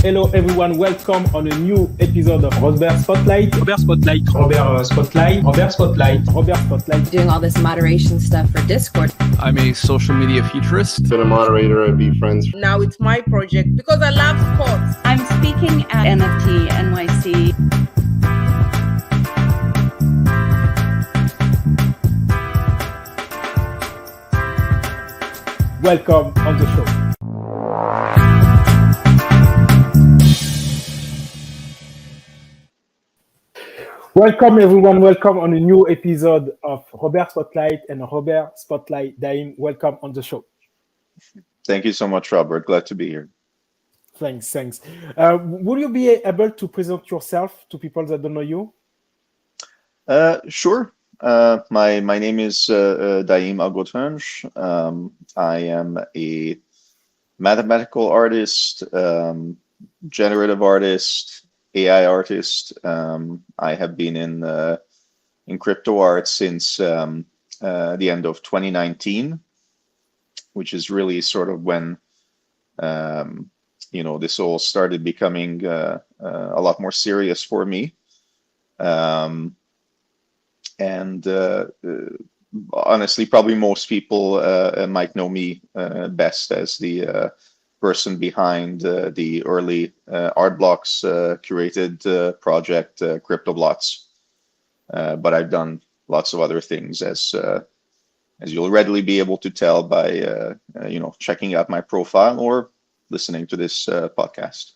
Hello everyone, welcome on a new episode of RobertSpotlight. RobertSpotlight. RobertSpotlight. RobertSpotlight. RobertSpotlight. Doing all this moderation stuff for Discord. I'm a social media futurist. Been a moderator at Be Friends. Now it's my project because I love sports. I'm speaking at NFT NYC. Welcome on the show. Welcome everyone, welcome on a new episode of RobertSpotlight and RobertSpotlight. Daïm, welcome on the show. Thank you so much, Robert. Glad to be here. Thanks. Will you be able to present yourself to people that don't know you? Sure. My name is Daïm I am a mathematical artist, generative artist, AI artist. I have been in crypto art since the end of 2019, which is really sort of when this all started becoming a lot more serious for me. And honestly, probably most people might know me best as the person behind the early art blocks curated project CryptoBlots. But I've done lots of other things, as you'll readily be able to tell by checking out my profile or listening to this podcast.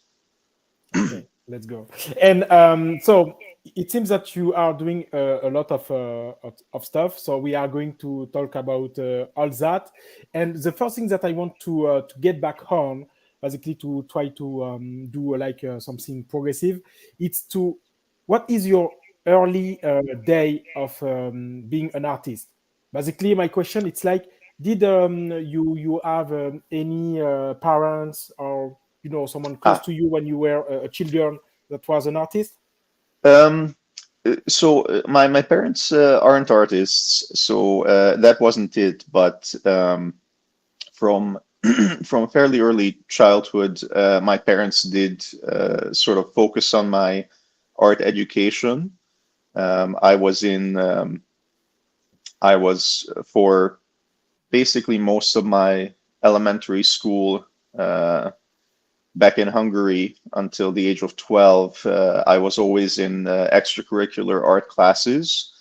Okay, let's go. And so it seems that you are doing a lot of stuff. So we are going to talk about all that. And the first thing that I want to get back on, basically to try to do like something progressive, it's to what is your early day of being an artist? Basically, my question, it's like, did you have any parents or someone close to you when you were a children that was an artist? So my parents aren't artists, so that wasn't it. But from fairly early childhood, my parents did sort of focus on my art education. I was for basically most of my elementary school back in Hungary until the age of 12, I was always in extracurricular art classes,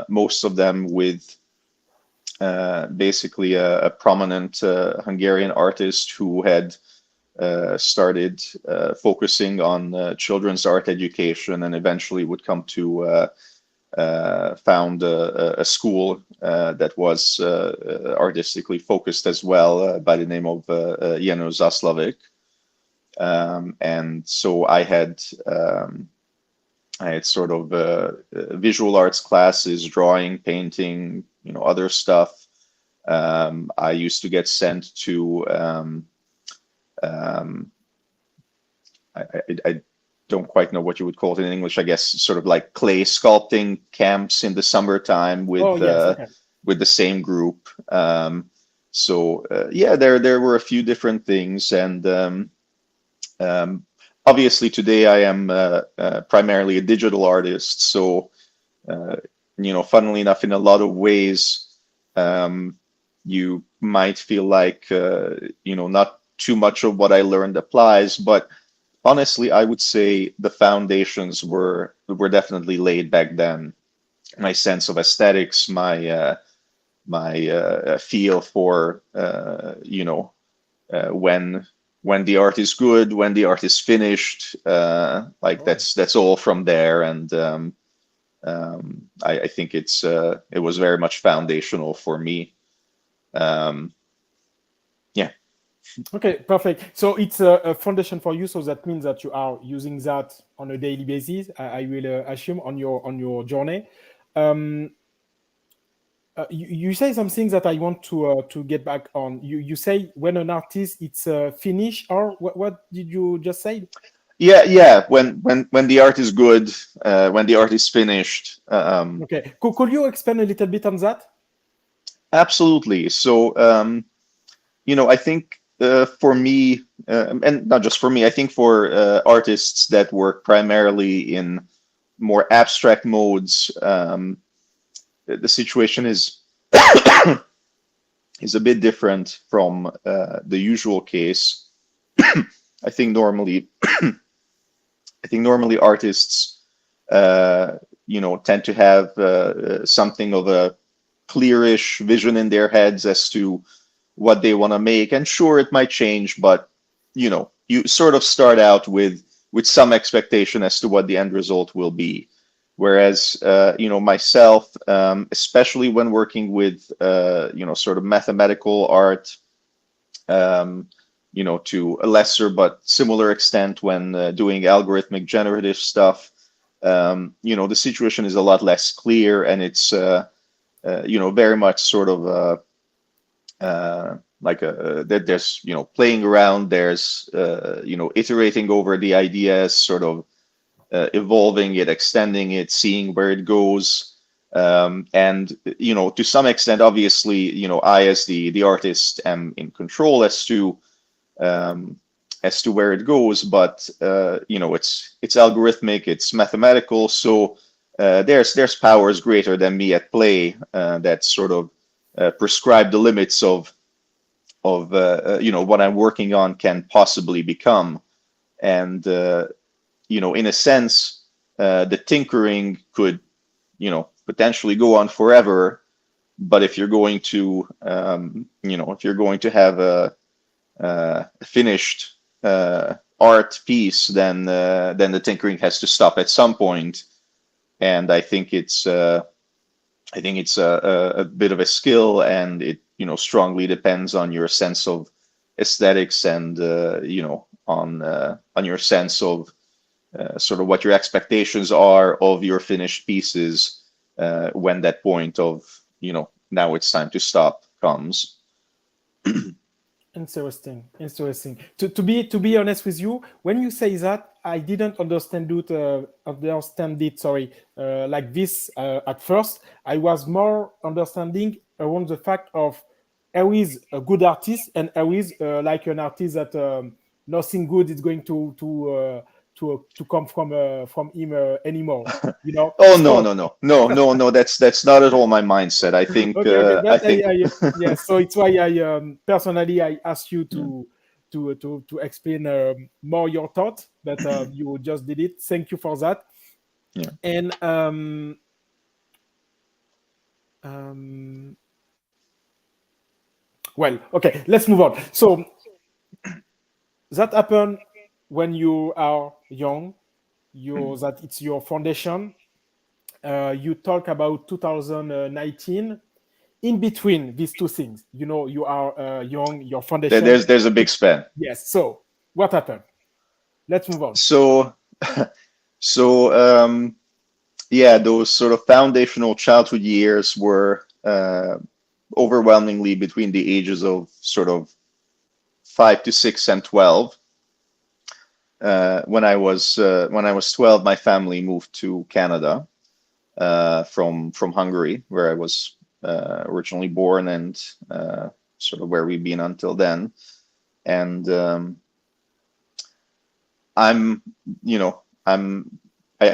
most of them with basically a prominent Hungarian artist who had started focusing on children's art education and eventually would come to found a school that was artistically focused as well by the name of Janusz Zaslavik. And so I had sort of visual arts classes, drawing, painting, other stuff. I used to get sent to I don't quite know what you would call it in English. I guess sort of like clay sculpting camps in the summertime with with the same group. So there were a few different things, and obviously today I am primarily a digital artist. So funnily enough, in a lot of ways, you might feel like not too much of what I learned applies, but honestly, I would say the foundations were definitely laid back then. My sense of aesthetics, my feel for when the art is good, when the art is finished, that's all from there. And I think it was very much foundational for me. Okay, perfect. So it's a foundation for you. So that means that you are using that on a daily basis. I will assume on your journey. You say some things that I want to get back on. You say when an artist it's finished, or what did you just say? Yeah. When the art is good, when the art is finished. Okay. Could you expand a little bit on that? Absolutely. So I think for me, and not just for me, I think for artists that work primarily in more abstract modes, the situation is is a bit different from the usual case. I think normally artists, tend to have something of a clearish vision in their heads as to what they want to make. And sure, it might change, but you sort of start out with some expectation as to what the end result will be. Whereas, myself, especially when working with, sort of mathematical art, to a lesser but similar extent when doing algorithmic generative stuff, the situation is a lot less clear, and it's, very much sort of that there's, playing around, there's, iterating over the ideas, sort of evolving it, extending it, seeing where it goes. And, to some extent, obviously, I, as the artist, am in control as to where it goes, but it's algorithmic, it's mathematical, so there's powers greater than me at play that sort of prescribe the limits of what I'm working on can possibly become. And in a sense, the tinkering could potentially go on forever, but if you're going to have a finished art piece, then the tinkering has to stop at some point. And I think it's a bit of a skill, and it strongly depends on your sense of aesthetics and on your sense of sort of what your expectations are of your finished pieces when that point of now it's time to stop comes. Interesting. To be honest with you, when you say that, I didn't understand it. Sorry, like this at first. I was more understanding around the fact of how is a good artist and how is like an artist that nothing good is going to come from him anymore. Oh, no. That's not at all my mindset. I think. Okay. I think. Yeah. So it's why I personally I asked you to explain more your thought, but you just did it. Thank you for that. Yeah. And well, okay. Let's move on. So that happened when you are young. That it's your foundation. You talk about 2019. In between these two things, you are young, your foundation. There's a big span. Yes. So what happened? Let's move on. So yeah, those sort of foundational childhood years were overwhelmingly between the ages of sort of 5 to 6 and 12. When I was 12, my family moved to Canada from Hungary, where I was originally born, and sort of where we've been until then. And I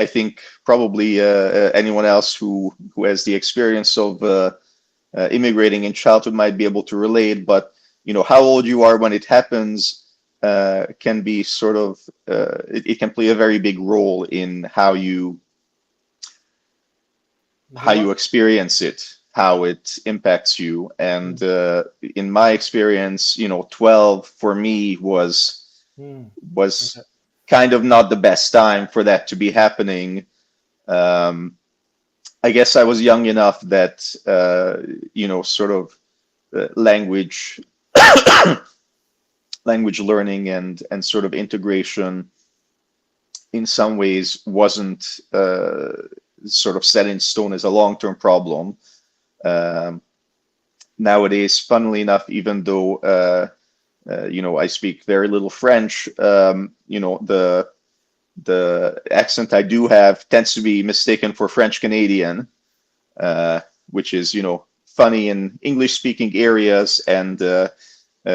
think probably anyone else who has the experience of immigrating in childhood might be able to relate. But how old you are when it happens can be sort of it can play a very big role in how you experience it, how it impacts you. And in my experience, 12 for me was kind of not the best time for that to be happening. I guess I was young enough that sort of language learning and sort of integration in some ways wasn't sort of set in stone as a long-term problem. Nowadays, funnily enough, even though I speak very little French, the accent I do have tends to be mistaken for French Canadian, which is funny in English-speaking areas, and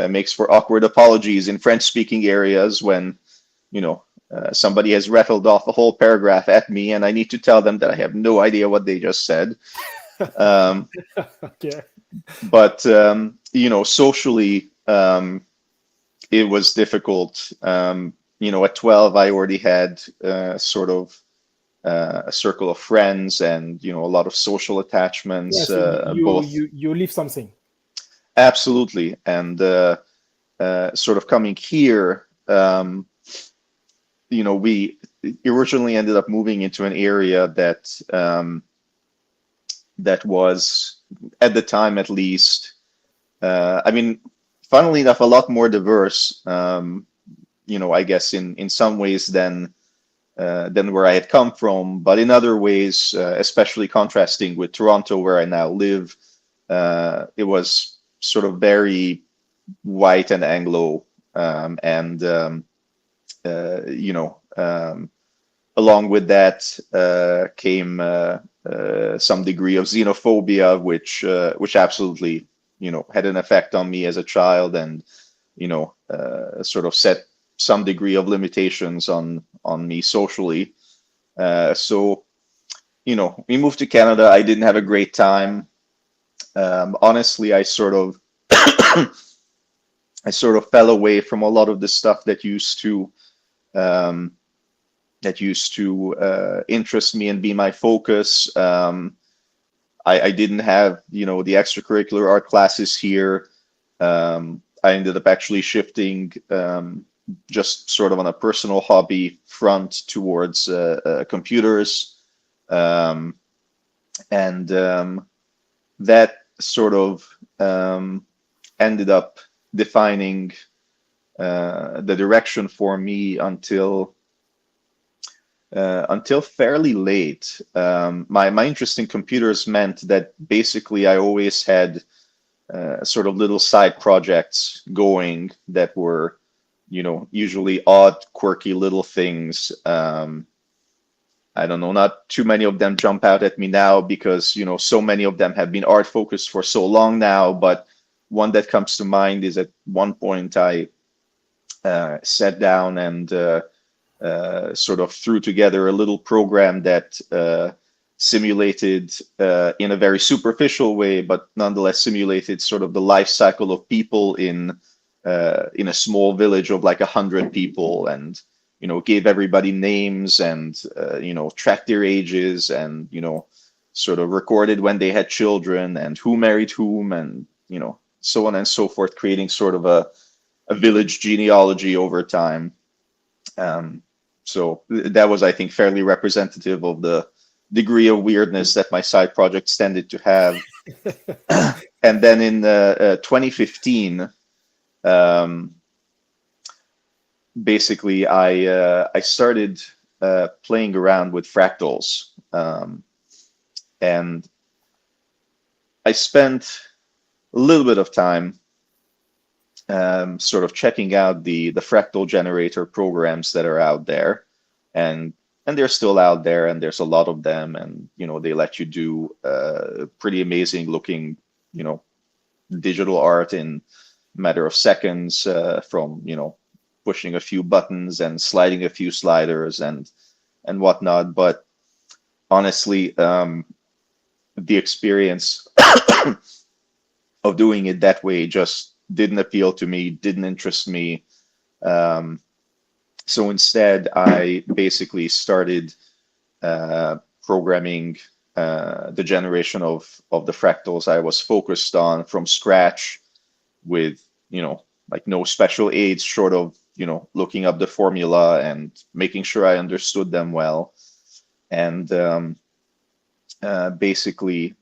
makes for awkward apologies in French-speaking areas when, somebody has rattled off a whole paragraph at me and I need to tell them that I have no idea what they just said. Okay. But, socially, it was difficult. At 12, I already had sort of a circle of friends and, a lot of social attachments. Yes, Both. you leave something. Absolutely. And sort of coming here, we originally ended up moving into an area that that was, at the time at least, funnily enough, a lot more diverse, I guess in some ways than where I had come from, but in other ways, especially contrasting with Toronto, where I now live, it was sort of very white and Anglo, along with that came some degree of xenophobia, which absolutely, had an effect on me as a child, and sort of set some degree of limitations on me socially. So we moved to Canada. I didn't have a great time. Honestly, I sort of fell away from a lot of the stuff that used to interest me and be my focus. I didn't have, the extracurricular art classes here. I ended up actually shifting just sort of on a personal hobby front towards computers. That sort of ended up defining the direction for me until fairly late. My interest in computers meant that basically I always had sort of little side projects going that were, usually odd, quirky little things. I don't know, not too many of them jump out at me now because, so many of them have been art focused for so long now, but one that comes to mind is at one point I sat down and sort of threw together a little program that simulated, in a very superficial way, but nonetheless simulated sort of the life cycle of people in a small village of like 100 people, and gave everybody names and tracked their ages and sort of recorded when they had children and who married whom and so on and so forth, creating sort of a village genealogy over time. So that was, I think, fairly representative of the degree of weirdness that my side projects tended to have. And then in 2015, basically, I started playing around with fractals, and I spent a little bit of time sort of checking out the fractal generator programs that are out there, and they're still out there, and there's a lot of them, and they let you do pretty amazing looking digital art in a matter of seconds, from pushing a few buttons and sliding a few sliders and whatnot. But honestly, the experience of doing it that way just didn't appeal to me, didn't interest me. So instead, I basically started programming the generation of the fractals I was focused on from scratch, with like no special aids short of looking up the formula and making sure I understood them well. And basically,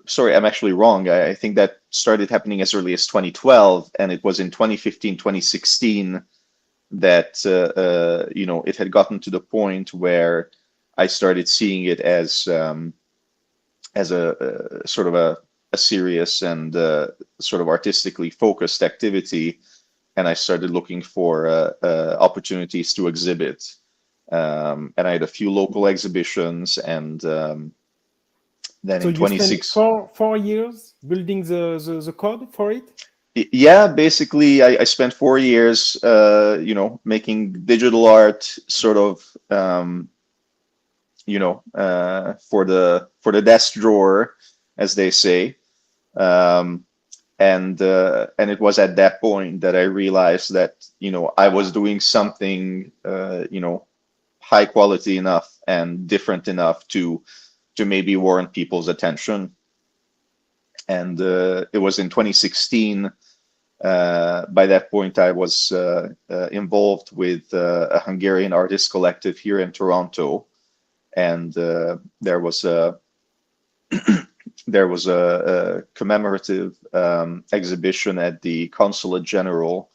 sorry, I'm actually wrong. I think that started happening as early as 2012, and it was in 2015, 2016 that it had gotten to the point where I started seeing it as a sort of a serious and sort of artistically focused activity, and I started looking for opportunities to exhibit. And I had a few local exhibitions, and Then So in you spent 26, 4 years building the code for it? yeah, basically I spent 4 years, making digital art, sort of, for the desk drawer, as they say. And it was at that point that I realized that, I was doing something, high quality enough and different enough to maybe warrant people's attention. And it was in 2016. By that point, I was involved with a Hungarian artist collective here in Toronto, and there was a commemorative exhibition at the Consulate General,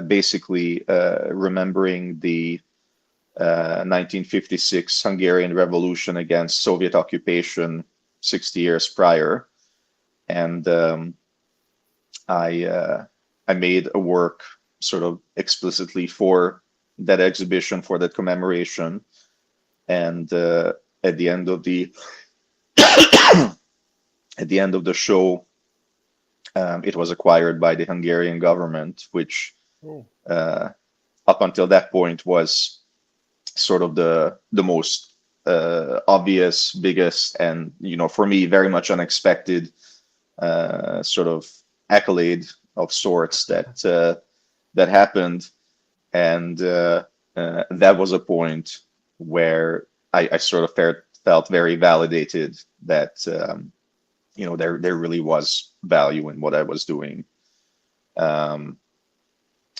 basically remembering the 1956 Hungarian Revolution against Soviet occupation 60 years prior. And I made a work sort of explicitly for that exhibition, for that commemoration. And at the end of the show, it was acquired by the Hungarian government, which up until that point was sort of the most obvious, biggest, and for me very much unexpected sort of accolade of sorts that happened. And that was a point where I sort of felt very validated that there really was value in what I was doing.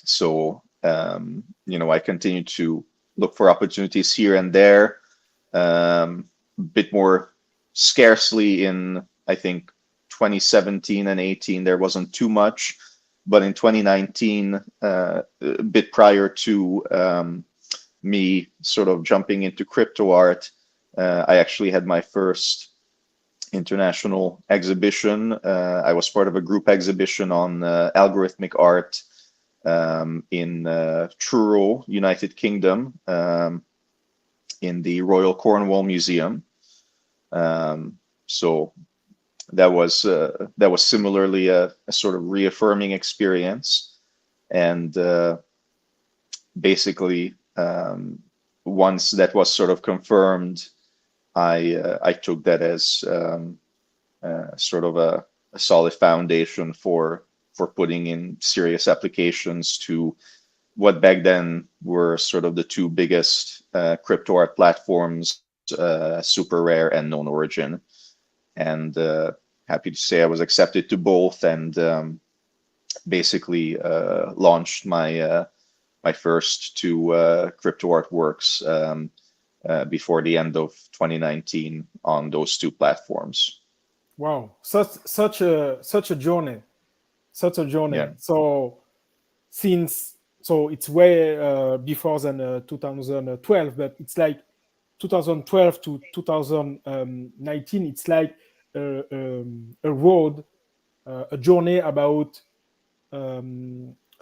So I continued to look for opportunities here and there, a bit more scarcely in, I think, 2017 and 18, there wasn't too much. But in 2019, a bit prior to me sort of jumping into crypto art, I actually had my first international exhibition. I was part of a group exhibition on algorithmic art in Truro, United Kingdom, in the Royal Cornwall Museum. So that was similarly a sort of reaffirming experience. And basically, once that was sort of confirmed, I took that as sort of a solid foundation for putting in serious applications to what back then were sort of the two biggest crypto art platforms, Super Rare and Known Origin. And happy to say I was accepted to both, and basically launched my first two crypto art works before the end of 2019 on those two platforms. Wow, such a journey. Yeah. So it's way before than 2012, but it's like 2012 to 2019. It's like a road, a journey about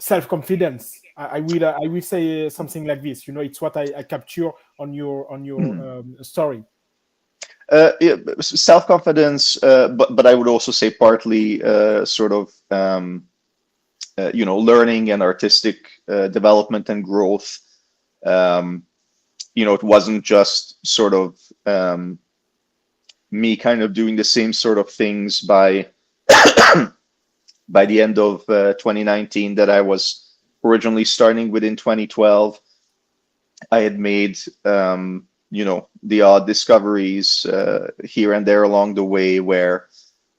self-confidence. I will say something like this. It's what I capture on your story. Yeah, self-confidence, but I would also say partly sort of learning and artistic development and growth. It wasn't just sort of me kind of doing the same sort of things by the end of 2019 that I was originally starting with in 2012. I had made the odd discoveries here and there along the way where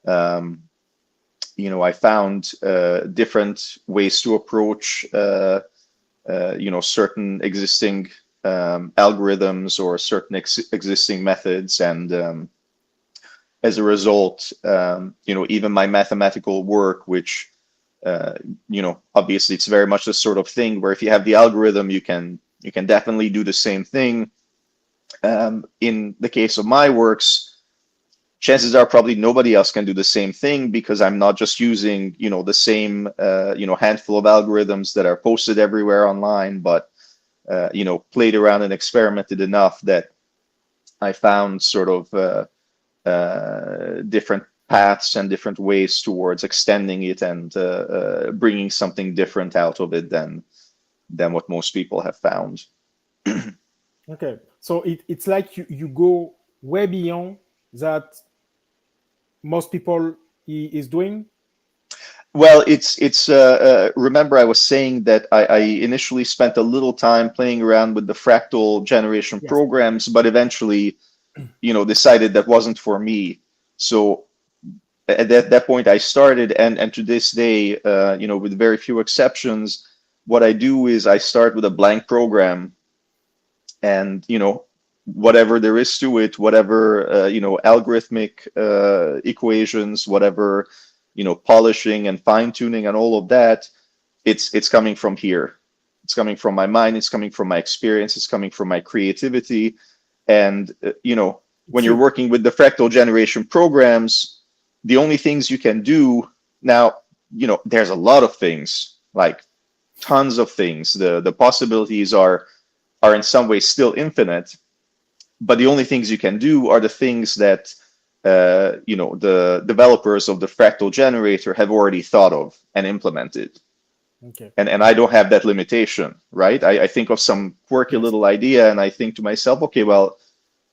I found different ways to approach certain existing algorithms or certain existing methods, and as a result, even my mathematical work, which obviously it's very much the sort of thing where if you have the algorithm, you can definitely do the same thing. In the case of my works, chances are probably nobody else can do the same thing, because I'm not just using the same handful of algorithms that are posted everywhere online, but played around and experimented enough that I found sort of different paths and different ways towards extending it and bringing something different out of it than what most people have found. Okay, so it's like you go way beyond that most people is doing. Well, it's remember I was saying that I initially spent a little time playing around with the fractal generation Yes. programs, but eventually, decided that wasn't for me. So at that point I started, and to this day, with very few exceptions, what I do is I start with a blank program, and whatever there is to it, whatever algorithmic equations, whatever polishing and fine tuning and all of that, it's coming from here. It's coming from my mind. It's coming from my experience. It's coming from my creativity. And when you're working with the fractal generation programs, the only things you can do now, there's a lot of things, like tons of things. The possibilities are in some ways still infinite, but the only things you can do are the things that the developers of the fractal generator have already thought of and implemented. Okay. And I don't have that limitation, right? I think of some quirky little idea and I think to myself, okay, well,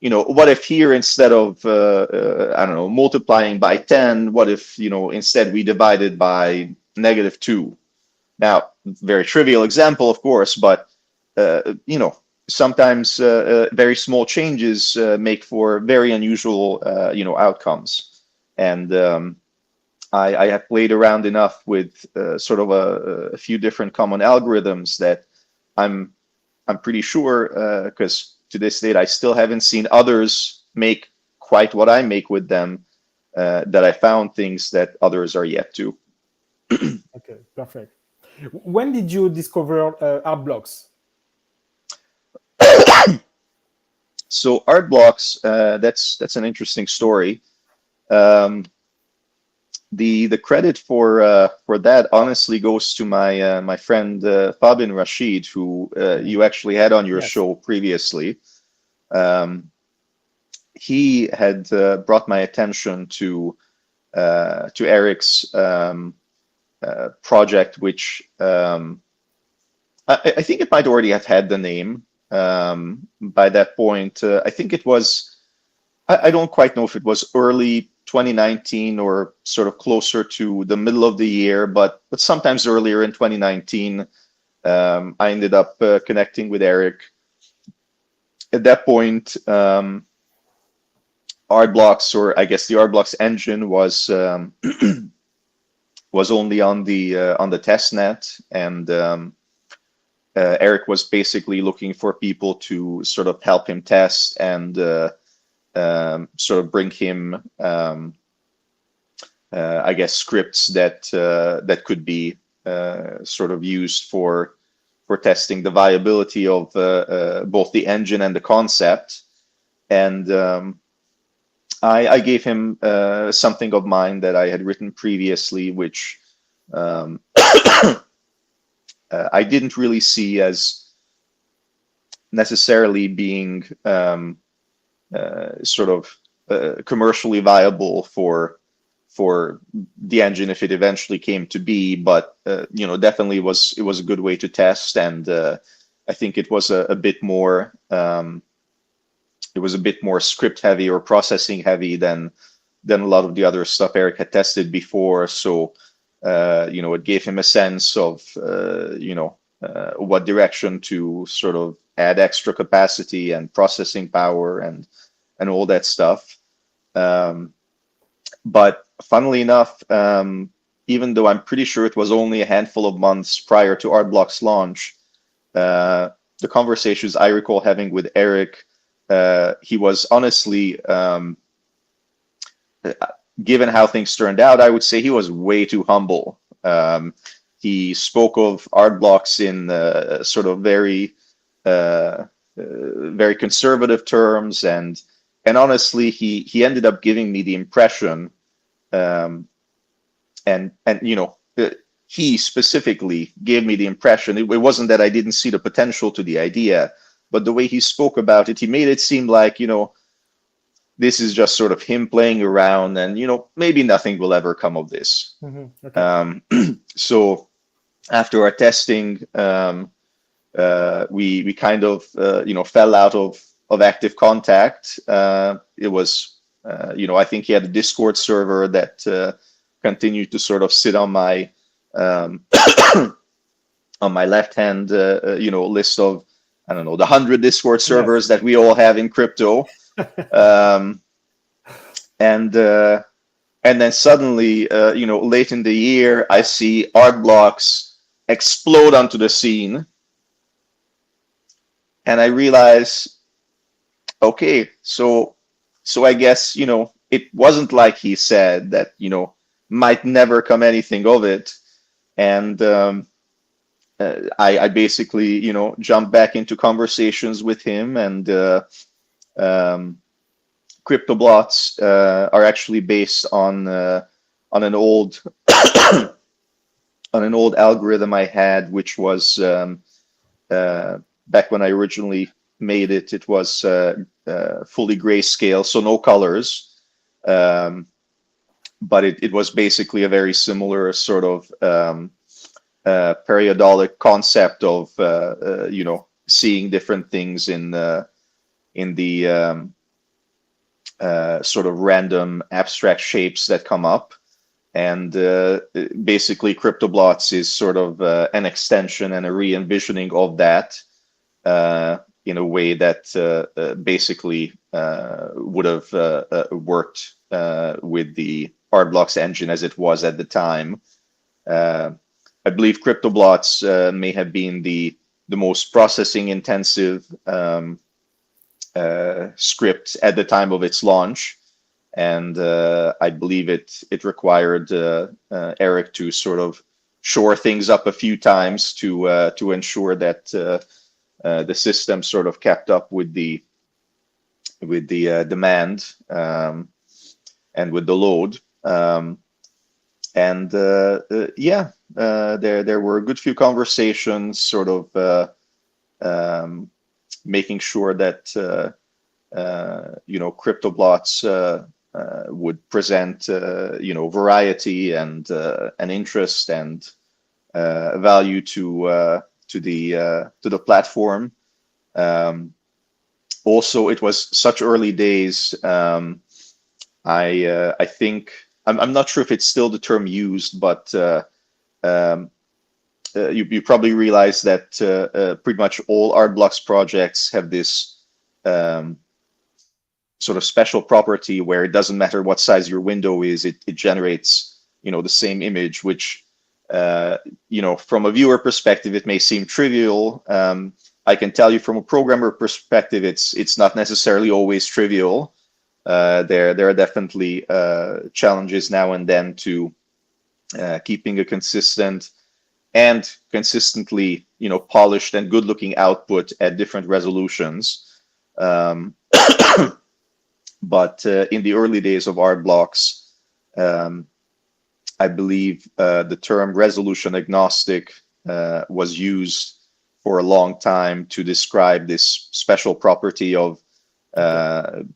what if here instead of, I don't know, multiplying by 10, what if, instead we divided by -2? Now, very trivial example, of course, but, sometimes very small changes make for very unusual, outcomes. And I have played around enough with sort of a few different common algorithms that I'm pretty sure, because to this date I still haven't seen others make quite what I make with them, that I found things that others are yet to. Okay, perfect. When did you discover art blocks? So art blocks, that's an interesting story. The credit for that honestly goes to my friend Fabin Rashid, who you actually had on your Yes. show previously. He had brought my attention to Eric's project, which I think it might already have had the name. By that point, I think it was, I don't quite know if it was early 2019 or sort of closer to the middle of the year, but sometimes earlier in 2019, I ended up connecting with Eric. At that point, art blocks, or I guess the art blocks engine was was only on the test net, and Eric was basically looking for people to sort of help him test and sort of bring him, I guess, scripts that could be sort of used for testing the viability of both the engine and the concept. And I gave him something of mine that I had written previously, which I didn't really see as necessarily being sort of commercially viable for the engine if it eventually came to be, but definitely it was a good way to test, and I think it was a bit more script heavy or processing heavy than a lot of the other stuff Eric had tested before. So it gave him a sense of what direction to sort of add extra capacity and processing power and all that stuff. But funnily enough, even though I'm pretty sure it was only a handful of months prior to Artblock's launch, the conversations I recall having with Eric, he was honestly, given how things turned out, I would say he was way too humble. He spoke of art blocks in sort of very conservative terms, and honestly, he ended up giving me the impression, and he specifically gave me the impression. It wasn't that I didn't see the potential to the idea, but the way he spoke about it, he made it seem like this is just sort of him playing around, and maybe nothing will ever come of this. Okay. So after our testing, we kind of fell out of active contact. It was I think he had a Discord server that continued to sort of sit on my on my left hand list of, I don't know, the 100 Discord servers that we all have in crypto. And then suddenly, late in the year, I see art blocks explode onto the scene. And I realize, okay, so I guess, it wasn't like he said that, might never come anything of it. And I basically, jumped back into conversations with him, and CryptoBlots are actually based on an old on an old algorithm I had, which was back when I originally made it. It was fully grayscale, so no colors, but it was basically a very similar sort of periodic concept of seeing different things in the sort of random abstract shapes that come up. And basically CryptoBlots is sort of an extension and a re-envisioning of that in a way that basically would have worked with the Artblocks engine as it was at the time. I believe CryptoBlots may have been the most processing intensive script at the time of its launch, and I believe it required Eric to sort of shore things up a few times to ensure that the system sort of kept up with the demand and with the load. There were a good few conversations, sort of making sure that CryptoBlots would present variety and interest and value to the platform. Also, it was such early days. I think I'm not sure if it's still the term used, but you probably realize that pretty much all Artblocks projects have this sort of special property where it doesn't matter what size your window is, it generates the same image, which from a viewer perspective it may seem trivial. I can tell you from a programmer perspective it's not necessarily always trivial. There are definitely challenges now and then to keeping a consistent and consistently polished and good looking output at different resolutions. But in the early days of Artblocks, I believe the term resolution agnostic was used for a long time to describe this special property of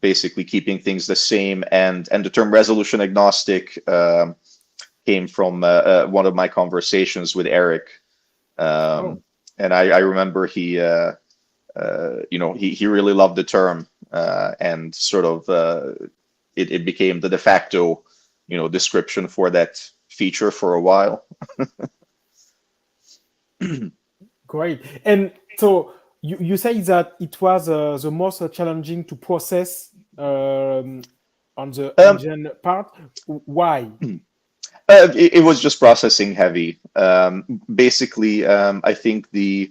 basically keeping things the same. And the term resolution agnostic came from one of my conversations with Eric. And I remember he really loved the term, and sort of it became the de facto description for that feature for a while. Great. And so you say that it was the most challenging to process on the engine part. Why? It was just processing heavy. Basically, I think the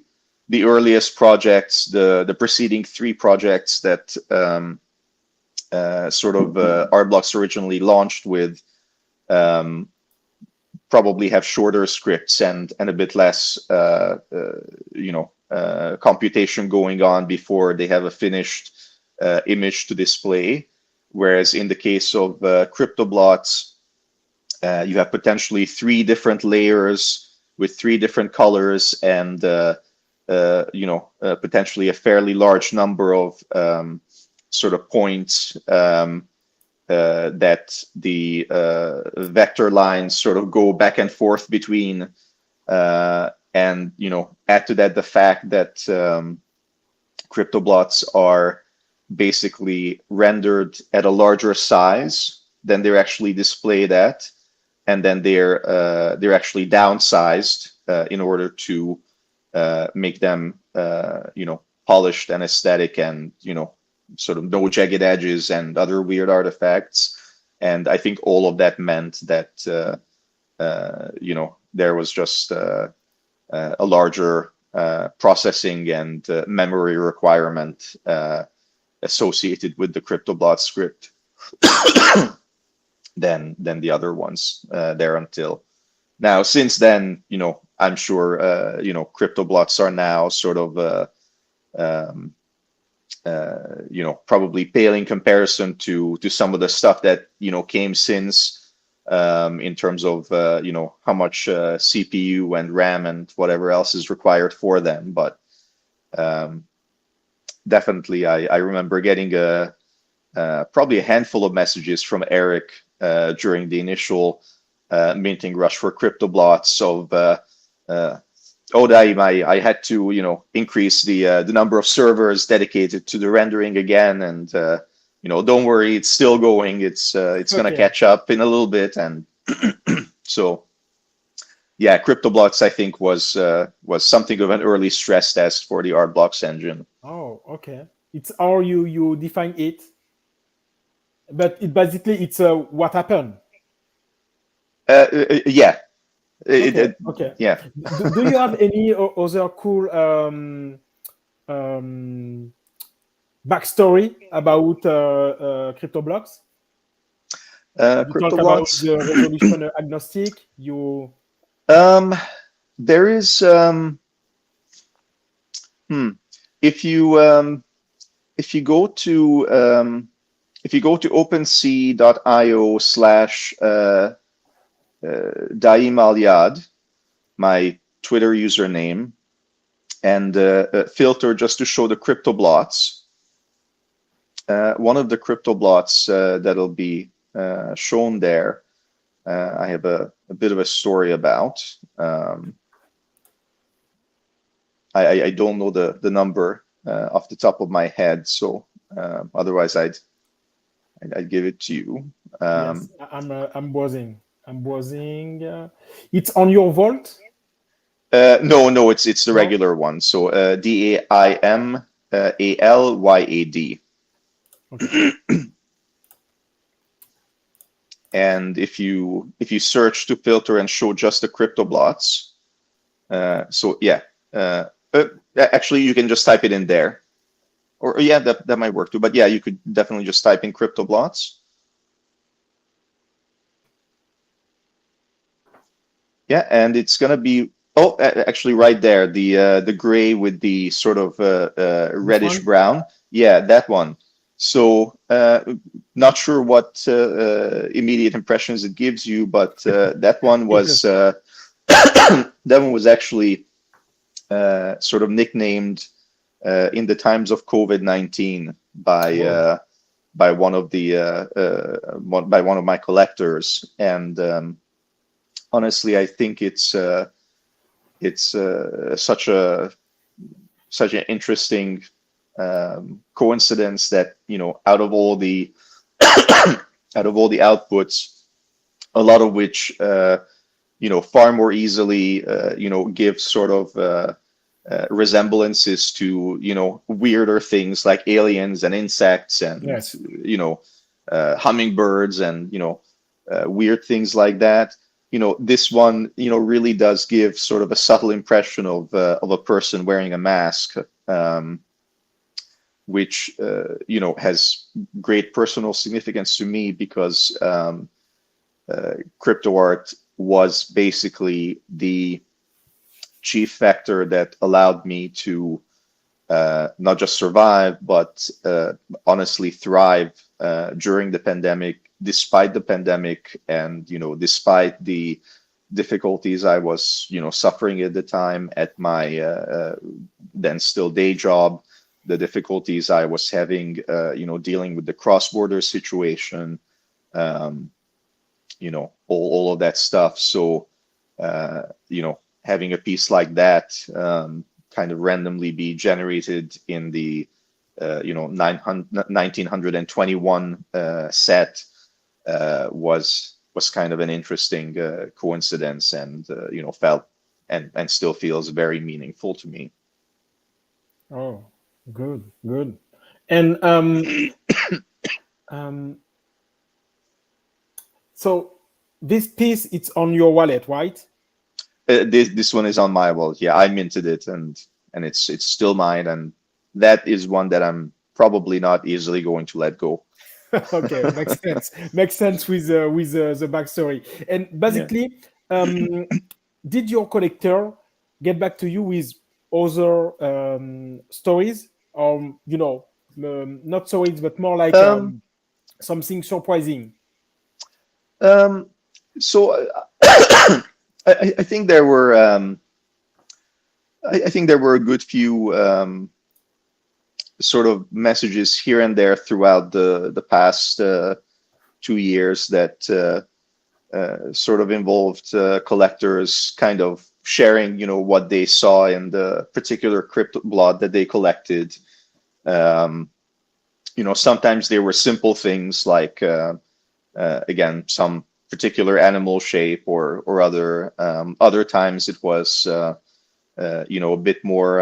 earliest projects, the preceding 3 projects that sort of Artblocks originally launched with probably have shorter scripts and a bit less computation going on before they have a finished image to display. Whereas in the case of CryptoBlots, you have potentially 3 different layers with 3 different colors and potentially a fairly large number of sort of points that the vector lines sort of go back and forth between, and add to that the fact that CryptoBlots are basically rendered at a larger size than they're actually displayed at, and then they're actually downsized in order to make them polished and aesthetic, and sort of no jagged edges and other weird artifacts. And I think all of that meant that there was just a larger processing and memory requirement associated with the CryptoBlot script than the other ones there until now. Since then, I'm sure CryptoBlots are now sort of probably pale in comparison to some of the stuff that came since, in terms of how much CPU and RAM and whatever else is required for them. But definitely, I remember getting probably a handful of messages from Eric during the initial minting rush for CryptoBlots of Daïm, I had to increase the number of servers dedicated to the rendering again, and don't worry, it's still going. It's gonna catch up in a little bit, and so yeah, CryptoBlots I think was something of an early stress test for the Artblocks engine. Oh, okay. It's how you define it, but it's what happened. Yeah. Okay. Yeah. Do you have any other cool backstory about CryptoBlocks? You talk about the resolution agnostic. There is if you go to OpenSea.io/Daïm Al-Yad, my Twitter username, and filter just to show the CryptoBlots. One of the CryptoBlots that'll be shown there, I have a bit of a story about. I don't know the number off the top of my head, so otherwise I'd give it to you. Yes, I'm buzzing. It's on your vault? No, it's the regular one. So DAIM-ALYAD. Okay. And if you search to filter and show just the CryptoBlots, so yeah, actually you can just type it in there, or yeah, that might work too. But yeah, you could definitely just type in CryptoBlots. Yeah, and it's gonna be actually right there, the gray with the sort of reddish brown. Yeah, that one. So not sure what immediate impressions it gives you, but that one was that one was actually sort of nicknamed in the times of COVID-19 by one of my collectors, and honestly, I think it's such an interesting coincidence that out of all the outputs, a lot of which far more easily give sort of resemblances to weirder things like aliens and insects and yes. Hummingbirds and weird things like that. This one really does give sort of a subtle impression of a person wearing a mask, which has great personal significance to me, because crypto art was basically the chief factor that allowed me to not just survive, but honestly thrive during the pandemic, despite the pandemic, and despite the difficulties I was suffering at the time at my then still day job. the difficulties I was having, dealing with the cross-border situation, all of that stuff. So, having a piece like that kind of randomly be generated in the 1921 set was kind of an interesting coincidence, and felt and still feels very meaningful to me. Oh, good. And so this piece, it's on your wallet, right? This one is on my wallet. Yeah, I minted it, and it's still mine, and that is one that I'm probably not easily going to let go. Okay, makes sense with the backstory. And basically, did your collector get back to you with other stories, or not stories, but more like something surprising? So I think there were I think there were a good few sort of messages here and there throughout the past 2 years that sort of involved collectors kind of sharing, what they saw in the particular crypto blood that they collected. Sometimes there were simple things like, again, some particular animal shape or other. Other times it was, a bit more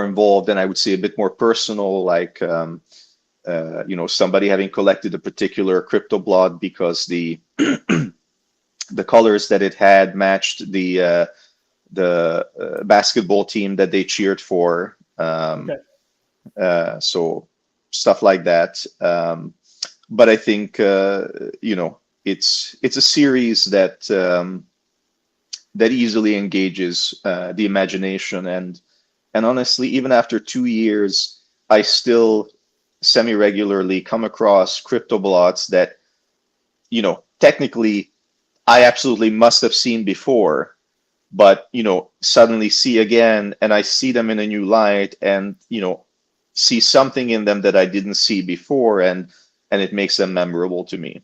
involved, and I would say a bit more personal, like somebody having collected a particular crypto blood because the the colors that it had matched the basketball team that they cheered for. So stuff like that. But I think it's a series that that easily engages the imagination, and honestly, even after 2 years, I still semi-regularly come across crypto blogs that, technically I absolutely must have seen before, but, suddenly see again, and I see them in a new light, and, see something in them that I didn't see before, and it makes them memorable to me.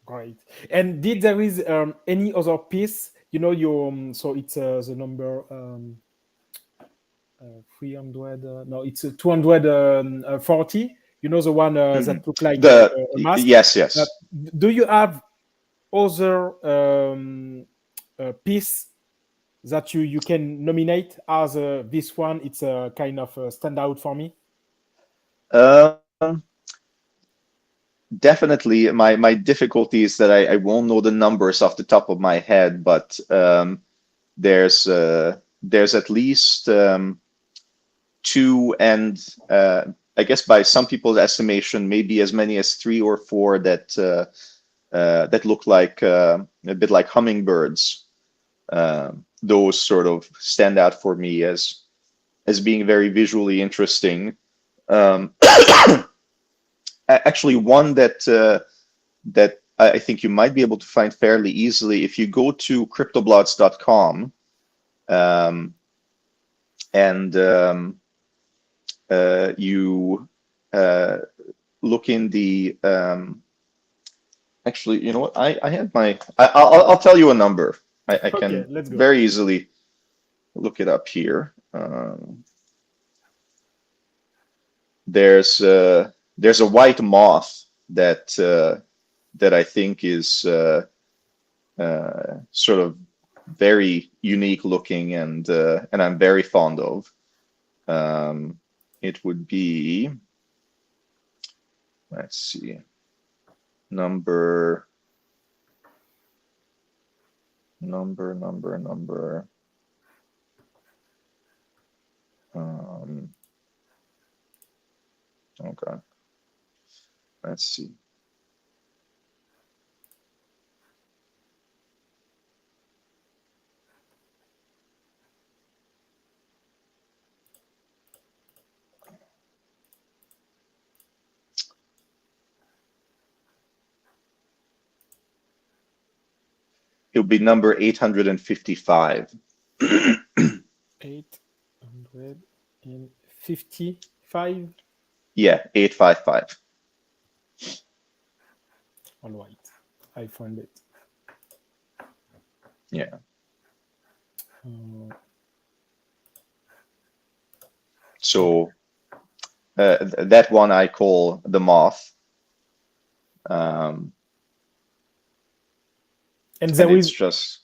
Great. And did there is any other piece? So it's the number 300. No, it's 240. The one that look like a mask. Yes. Do you have other piece that you can nominate as this one? It's a kind of standout for me. Definitely, my difficulty is that I won't know the numbers off the top of my head, but there's at least 2, and I guess by some people's estimation, maybe as many as 3 or 4 that that look like a bit like hummingbirds. Those sort of stand out for me as being very visually interesting. Actually, one that that I think you might be able to find fairly easily if you go to cryptoblogs.com and you look in the actually, you know what? I had my I'll tell you a number. I can very easily look it up here. There's a white moth that that I think is sort of very unique looking, and I'm very fond of. It would be, let's see, number. Okay. Let's see. It'll be number 855. 855. 855. Yeah, 855. All right, I found it. Yeah. So that one I call the moth. And And there it's is just,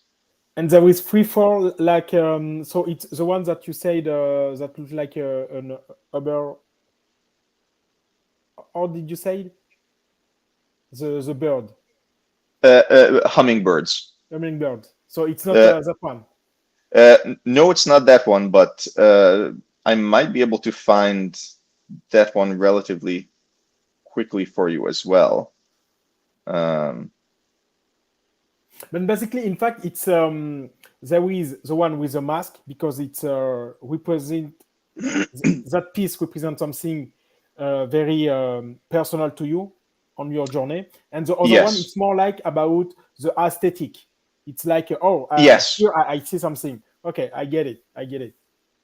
and there is 3-4 like so it's the one that you said that looks like an Uber. How did you say it? The bird, hummingbirds. hummingbird. So it's not that one. No, it's not that one, but I might be able to find that one relatively quickly for you as well. But basically, in fact, it's there is the one with the mask because it's represent that piece represents something very personal to you on your journey, and the other Yes. one it's more like about the aesthetic. It's like Yes. here I see something. Okay, I get it.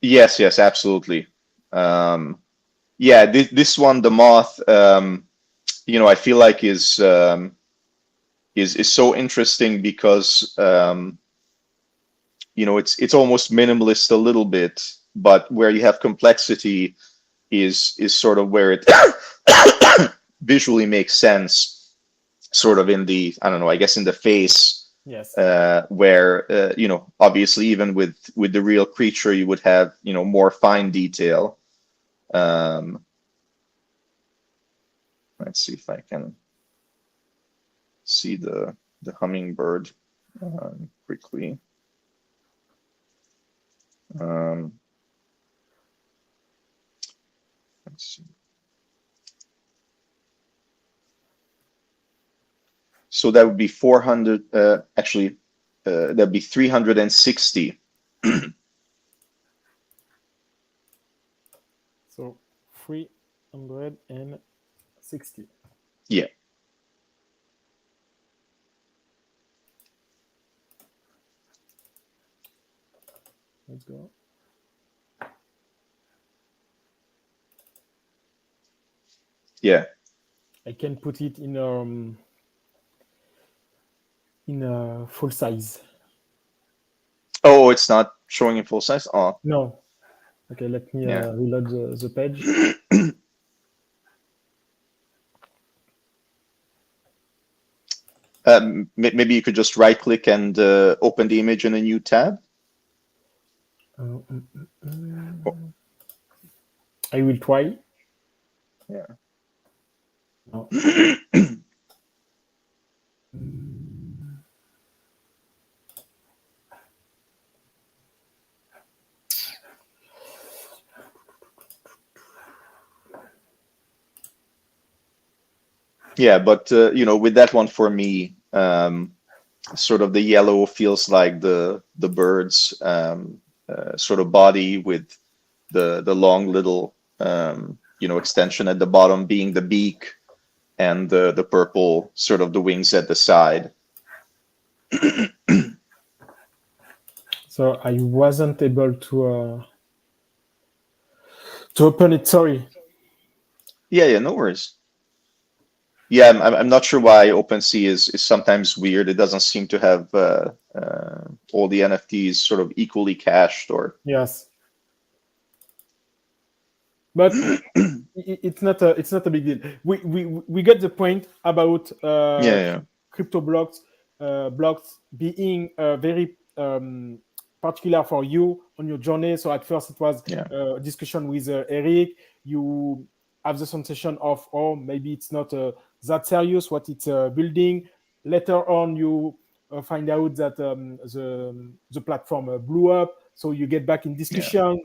Yes, absolutely. Yeah, this one, the moth, I feel like is so interesting because it's almost minimalist a little bit, but where you have complexity is sort of where it visually makes sense, sort of in the, I don't know, I guess in the face. Yes. Where obviously even with the real creature you would have more fine detail. Let's see if I can see the hummingbird quickly. Let's see. So that would be 400. Actually, that'd be 360. So 360. Yeah. Let's go. Yeah. I can put it in full size. Oh, it's not showing in full size? Oh. No. Okay, let me reload the page. Maybe you could just right-click and open the image in a new tab. I will try. Yeah. No. Yeah, but with that one for me, sort of the yellow feels like the bird's sort of body with the long little extension at the bottom being the beak, and the purple sort of the wings at the side. So I wasn't able to open it. Sorry. Yeah, no worries. Yeah, I'm not sure why OpenSea is sometimes weird. It doesn't seem to have all the NFTs sort of equally cached, or Yes. But it's not a big deal. We get the point about crypto blocks being very particular for you on your journey. So at first it was a discussion with Eric. You have the sensation of, maybe it's not that serious what it's building. Later on, you find out that the platform blew up. So you get back in discussion.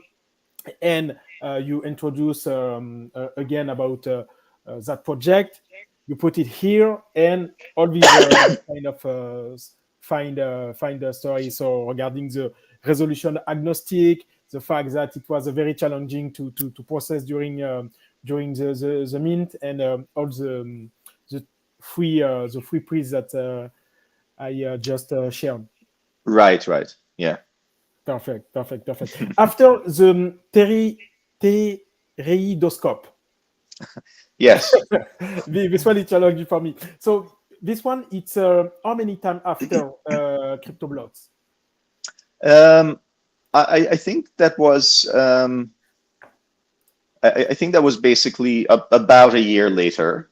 And you introduce again about that project. You put it here, and all these kind of find a story. So regarding the resolution agnostic, the fact that it was very challenging to process during the mint, and all the free prize that I just shared. Right. Yeah. Perfect. After the pteridoscope, Yes. this one is challenging for me. So this one, it's how many time after crypto blogs? I think that was I think that was basically about a year later,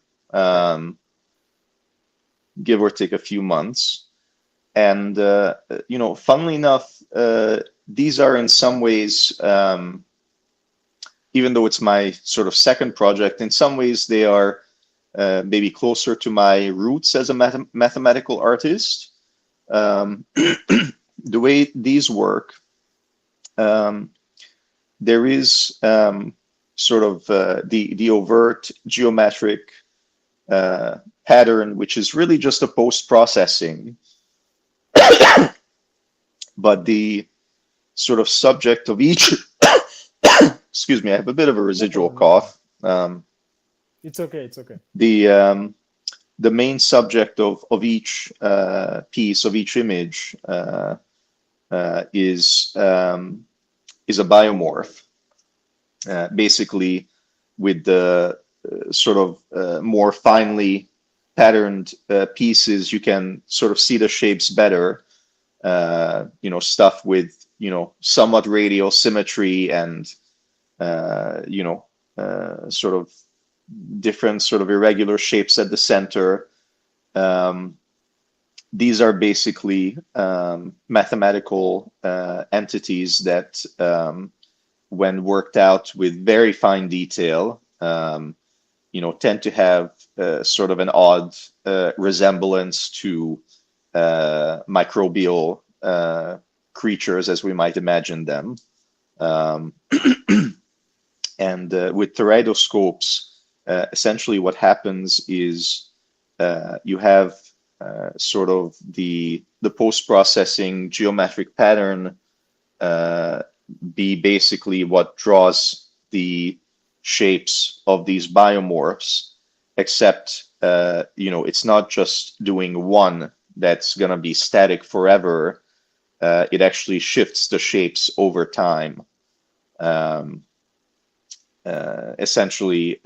give or take a few months. And funnily enough, these are in some ways, even though it's my sort of second project, in some ways they are maybe closer to my roots as a mathematical artist. The way these work, there is sort of the overt geometric pattern, which is really just a post-processing. But the sort of subject of each, excuse me, I have a bit of a residual cough. It's okay. The main subject of each piece, of each image, is a biomorph. Basically, with the sort of more finely patterned pieces, you can sort of see the shapes better. Stuff with somewhat radial symmetry and sort of different sort of irregular shapes at the center. These are basically mathematical entities that, when worked out with very fine detail, tend to have sort of an odd resemblance to microbial creatures as we might imagine them. And with pteridoscopes, essentially what happens is you have sort of the post-processing geometric pattern be basically what draws the shapes of these biomorphs, except it's not just doing one that's going to be static forever. It actually shifts the shapes over time. Essentially,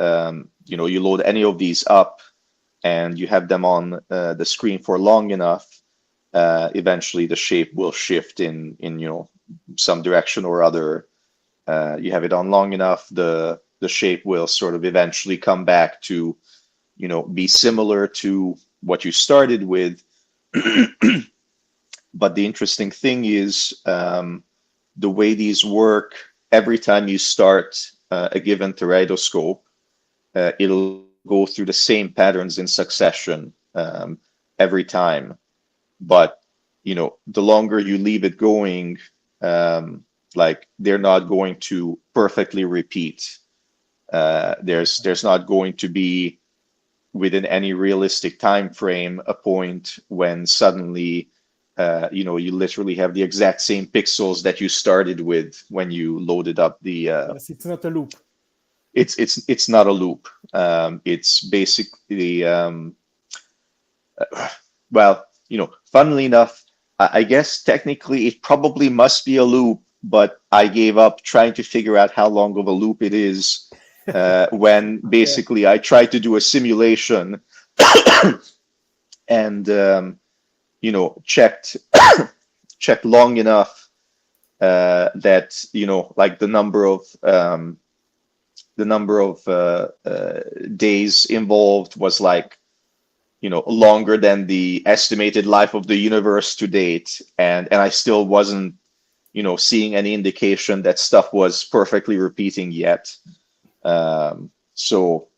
you load any of these up and you have them on the screen for long enough, eventually the shape will shift in some direction or other. You have it on long enough, the shape will sort of eventually come back to be similar to what you started with. But the interesting thing is the way these work. Every time you start a given pteridoscope, it'll go through the same patterns in succession every time. But the longer you leave it going, they're not going to perfectly repeat. There's not going to be, within any realistic time frame, a point when suddenly you literally have the exact same pixels that you started with when you loaded up the Yes, it's not a loop. It's not a loop. It's basically funnily enough, I guess technically it probably must be a loop, but I gave up trying to figure out how long of a loop it is when basically I tried to do a simulation and checked long enough that the number of days involved was longer than the estimated life of the universe to date, and I still wasn't seeing any indication that stuff was perfectly repeating yet. So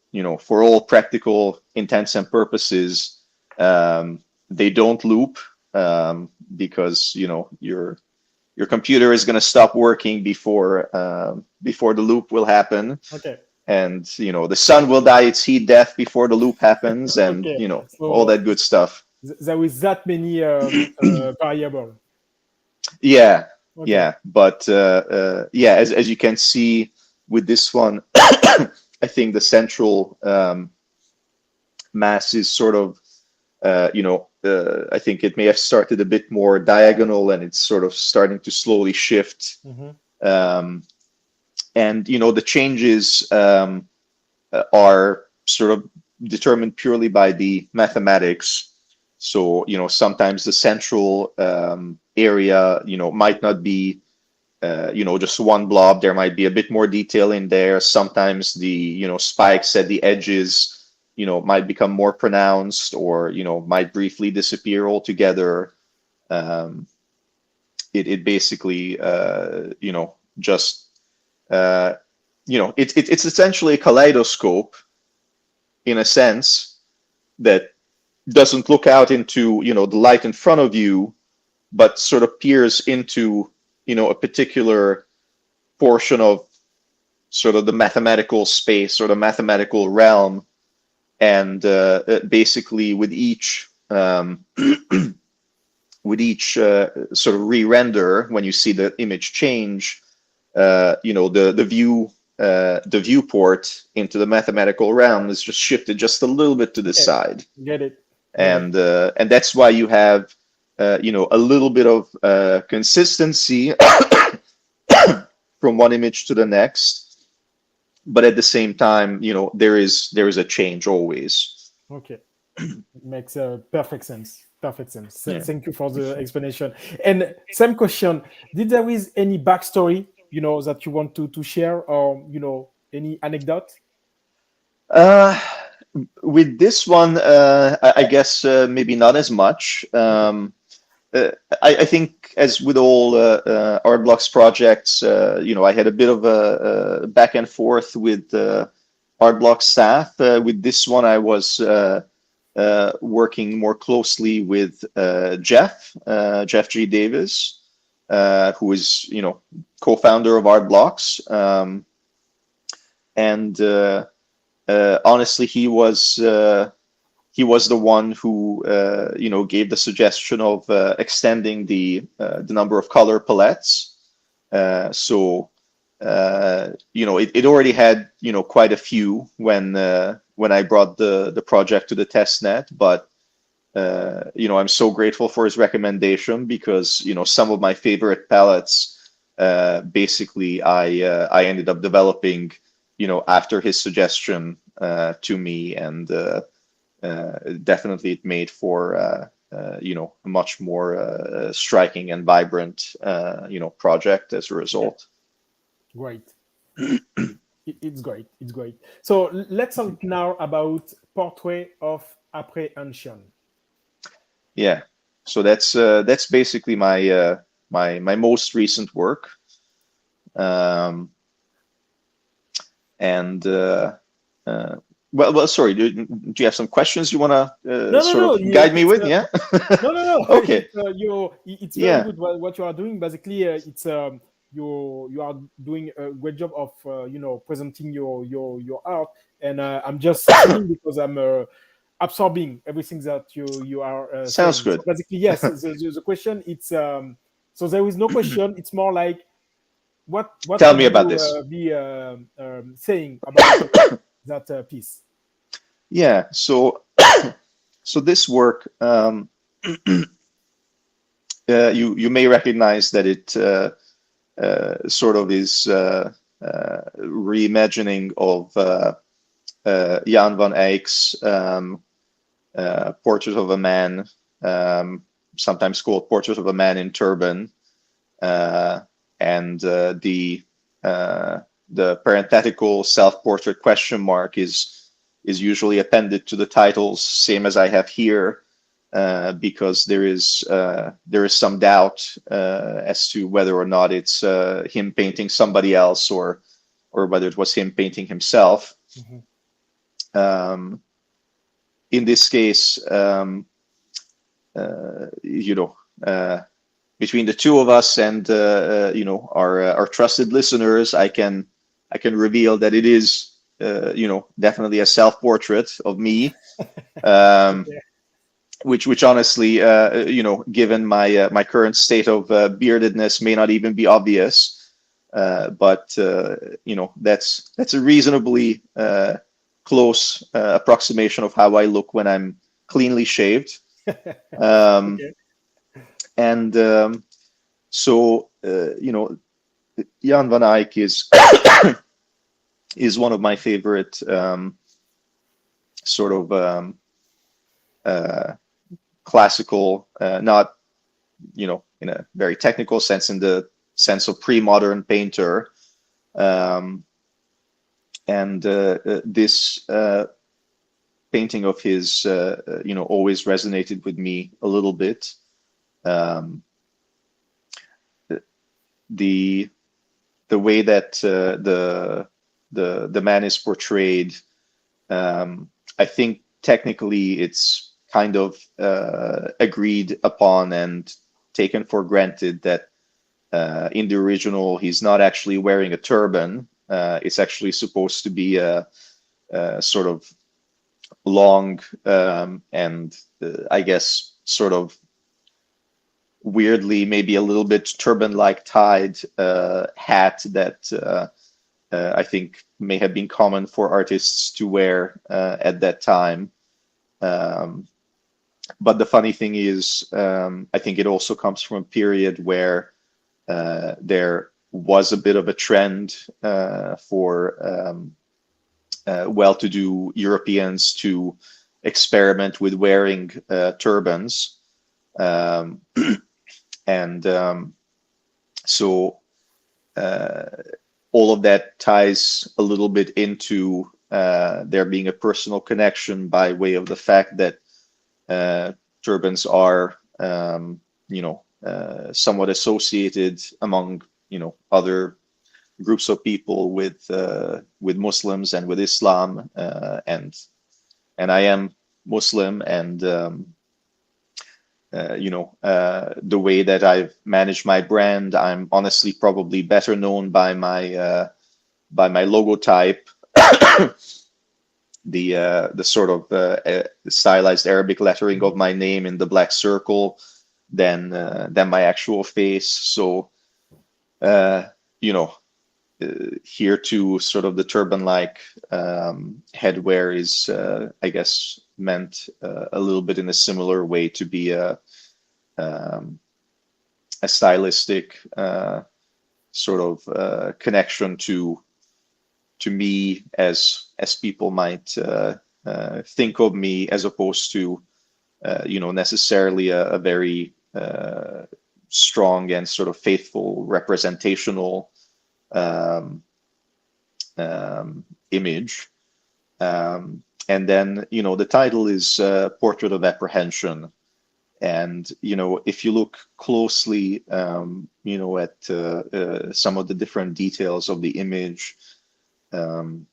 for all practical intents and purposes, they don't loop because your computer is going to stop working before the loop will happen. Okay. And the sun will die its heat death before the loop happens, and So all that good stuff. there is that many variable. Yeah, Okay. yeah, but as you can see with this one, I think the central mass is sort of I think it may have started a bit more diagonal, and it's sort of starting to slowly shift. And the changes are sort of determined purely by the mathematics. So sometimes the central area might not be just one blob. There might be a bit more detail in there. Sometimes the spikes at the edges might become more pronounced, or might briefly disappear altogether. It basically just it's essentially a kaleidoscope, in a sense, that doesn't look out into the light in front of you, but sort of peers into a particular portion of sort of the mathematical space or the mathematical realm. And basically with each sort of re-render, when you see the image change, the viewport into the mathematical realm is just shifted just a little bit to the side. Get it. And that's why you have a little bit of consistency from one image to the next. But at the same time, there is a change always. Okay, makes perfect sense. Perfect sense. Yeah. Thank you for the explanation. And same question: did there is any backstory, that you want to share, or any anecdote? With this one, I guess maybe not as much. I think, as with all Art Blocks projects, I had a bit of a back and forth with Art Blocks staff. With this one, I was working more closely with Jeff G. Davis, who is co-founder of Art Blocks, and honestly, he was the one who gave the suggestion of extending the number of color palettes. So it already had quite a few when I brought the project to the test net, but I'm so grateful for his recommendation, because some of my favorite palettes basically I ended up developing after his suggestion to me, and definitely it made for a much more striking and vibrant project as a result. Great. It's great. It's great. So let's talk now about portrait of apprehension. Yeah. So that's basically my my most recent work. Well, sorry. Do you have some questions you want to guide me with? Yeah. No. Okay. It's very good what you are doing. Basically, it's you are doing a great job of presenting your art, and I'm just saying because I'm absorbing everything that you are. Sounds saying. good. So basically, yes. the question it's so there is no question. It's more like what Tell me about this. Be saying about that piece. Yeah. So this work, you may recognize that it sort of is reimagining of Jan van Eyck's Portrait of a Man, sometimes called Portrait of a Man in Turban, and the parenthetical self-portrait question mark is usually appended to the titles, same as I have here, because there is some doubt as to whether or not it's him painting somebody else or whether it was him painting himself. In this case, between the two of us and our trusted listeners, I can reveal that it is definitely a self-portrait of me. Which honestly, given my current state of beardedness, may not even be obvious, but that's a reasonably close approximation of how I look when I'm cleanly shaved. Okay. And so, Jan van Eyck is one of my favorite sort of classical, not in a very technical sense, in the sense of pre-modern painter. And this painting of his, always resonated with me a little bit. The way that the man is portrayed, I think technically it's kind of agreed upon and taken for granted that in the original he's not actually wearing a turban. It's actually supposed to be a sort of long and I guess sort of weirdly maybe a little bit turban-like tied hat that I think may have been common for artists to wear at that time. But the funny thing is, I think it also comes from a period where there was a bit of a trend for well-to-do Europeans to experiment with wearing turbans. So all of that ties a little bit into there being a personal connection by way of the fact that turbans are, somewhat associated among, other groups of people with Muslims and with Islam, and I am Muslim, and the way that I've managed my brand, I'm honestly probably better known by my logotype, the sort of stylized Arabic lettering of my name in the black circle than my actual face. So here too, sort of the turban-like headwear is, I guess, meant a little bit in a similar way to be a stylistic sort of connection to me as people might think of me, as opposed to necessarily a very strong and sort of faithful representational image. And then, the title is Portrait of Apprehension. And, if you look closely, at some of the different details of the image, in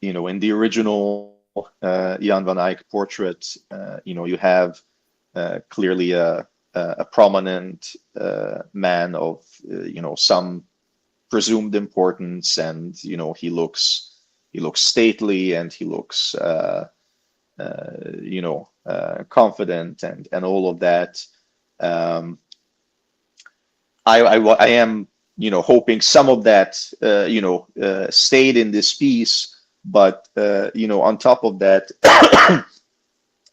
the original Jan van Eyck portrait, you have clearly a prominent man of, some presumed importance, and he looks stately, and he looks confident, and all of that. I am hoping some of that stayed in this piece, but on top of that,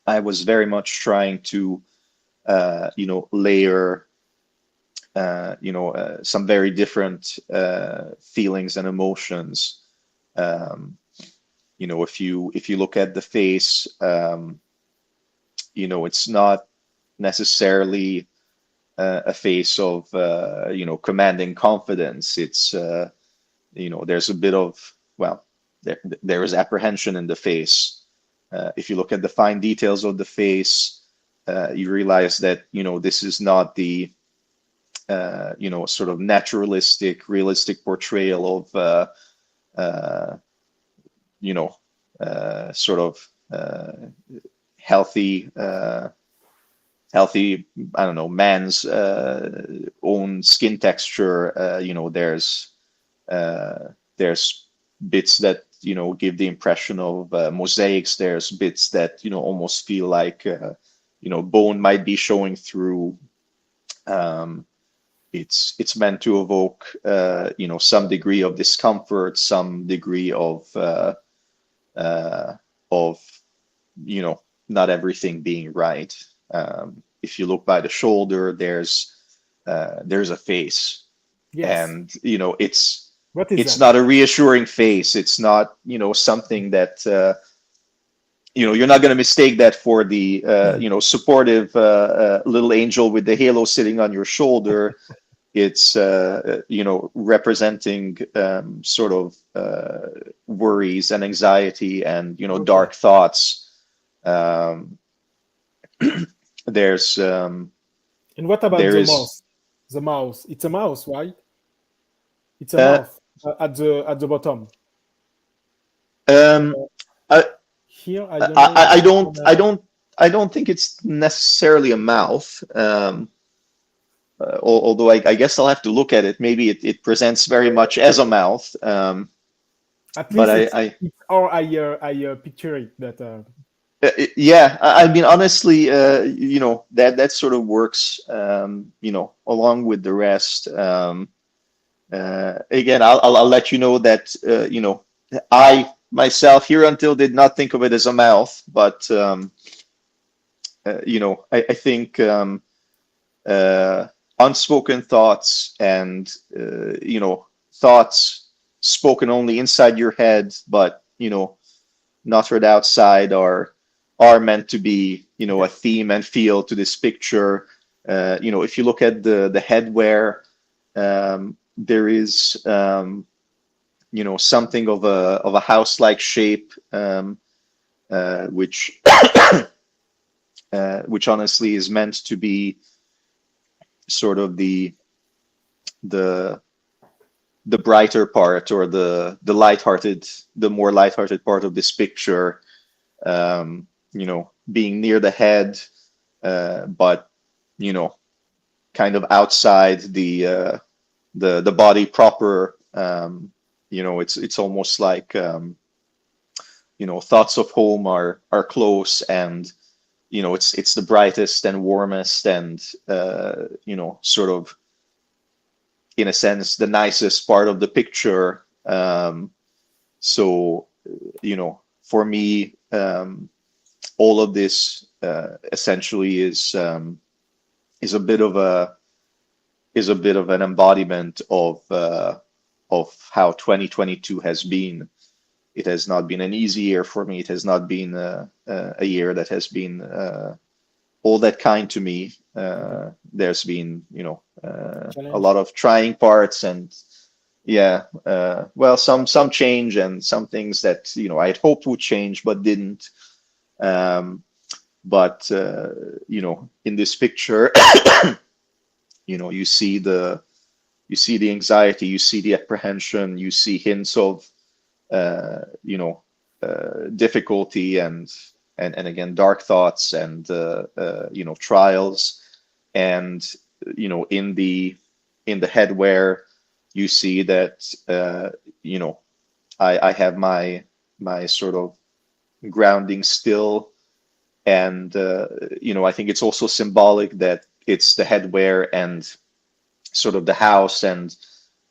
I was very much trying to layer some very different feelings and emotions. If you look at the face, it's not necessarily a face of commanding confidence. It's there's a bit of, well, there is apprehension in the face. If you look at the fine details of the face, you realize that this is not the sort of naturalistic, realistic portrayal of sort of healthy, I don't know, man's own skin texture. There's bits that give the impression of mosaics. There's bits that almost feel like bone might be showing through. It's meant to evoke some degree of discomfort, some degree of not everything being right. If you look by the shoulder, there's a face, Yes. and it's What is that? not a reassuring face. It's not something that you're not going to mistake that for the supportive little angel with the halo sitting on your shoulder. It's representing sort of worries and anxiety and Okay. dark thoughts. There's And what about there the is mouse? The mouse. It's a mouse, right? It's a uh, mouth at the bottom. um, I, Here, I don't know. I don't think it's necessarily a mouth. Although I guess I'll have to look at it. Maybe it presents very much as a mouth. At But least I it's or I picture it that. yeah, I mean, honestly, that sort of works, along with the rest. Again, I'll let you know that, I myself here until did not think of it as a mouth, but, I think unspoken thoughts and, thoughts spoken only inside your head, but, not heard outside are meant to be, a theme and feel to this picture. If you look at the headwear, there is, something of a house-like shape, which which honestly is meant to be sort of the brighter part, or the more lighthearted part of this picture. Being near the head, but kind of outside the body proper. It's almost like thoughts of home are close, and it's the brightest and warmest and sort of, in a sense, the nicest part of the picture. So for me, all of this essentially is a bit of an embodiment of how 2022 has been. It has not been an easy year for me. It has not been a year that has been all that kind to me. There's been a lot of trying parts, and some change, and some things that I had hoped would change but didn't. But in this picture, you see the anxiety, you see the apprehension, you see hints of difficulty and again dark thoughts and trials, and in the headwear you see that I have my sort of grounding still, and I think it's also symbolic that it's the headwear and sort of the house and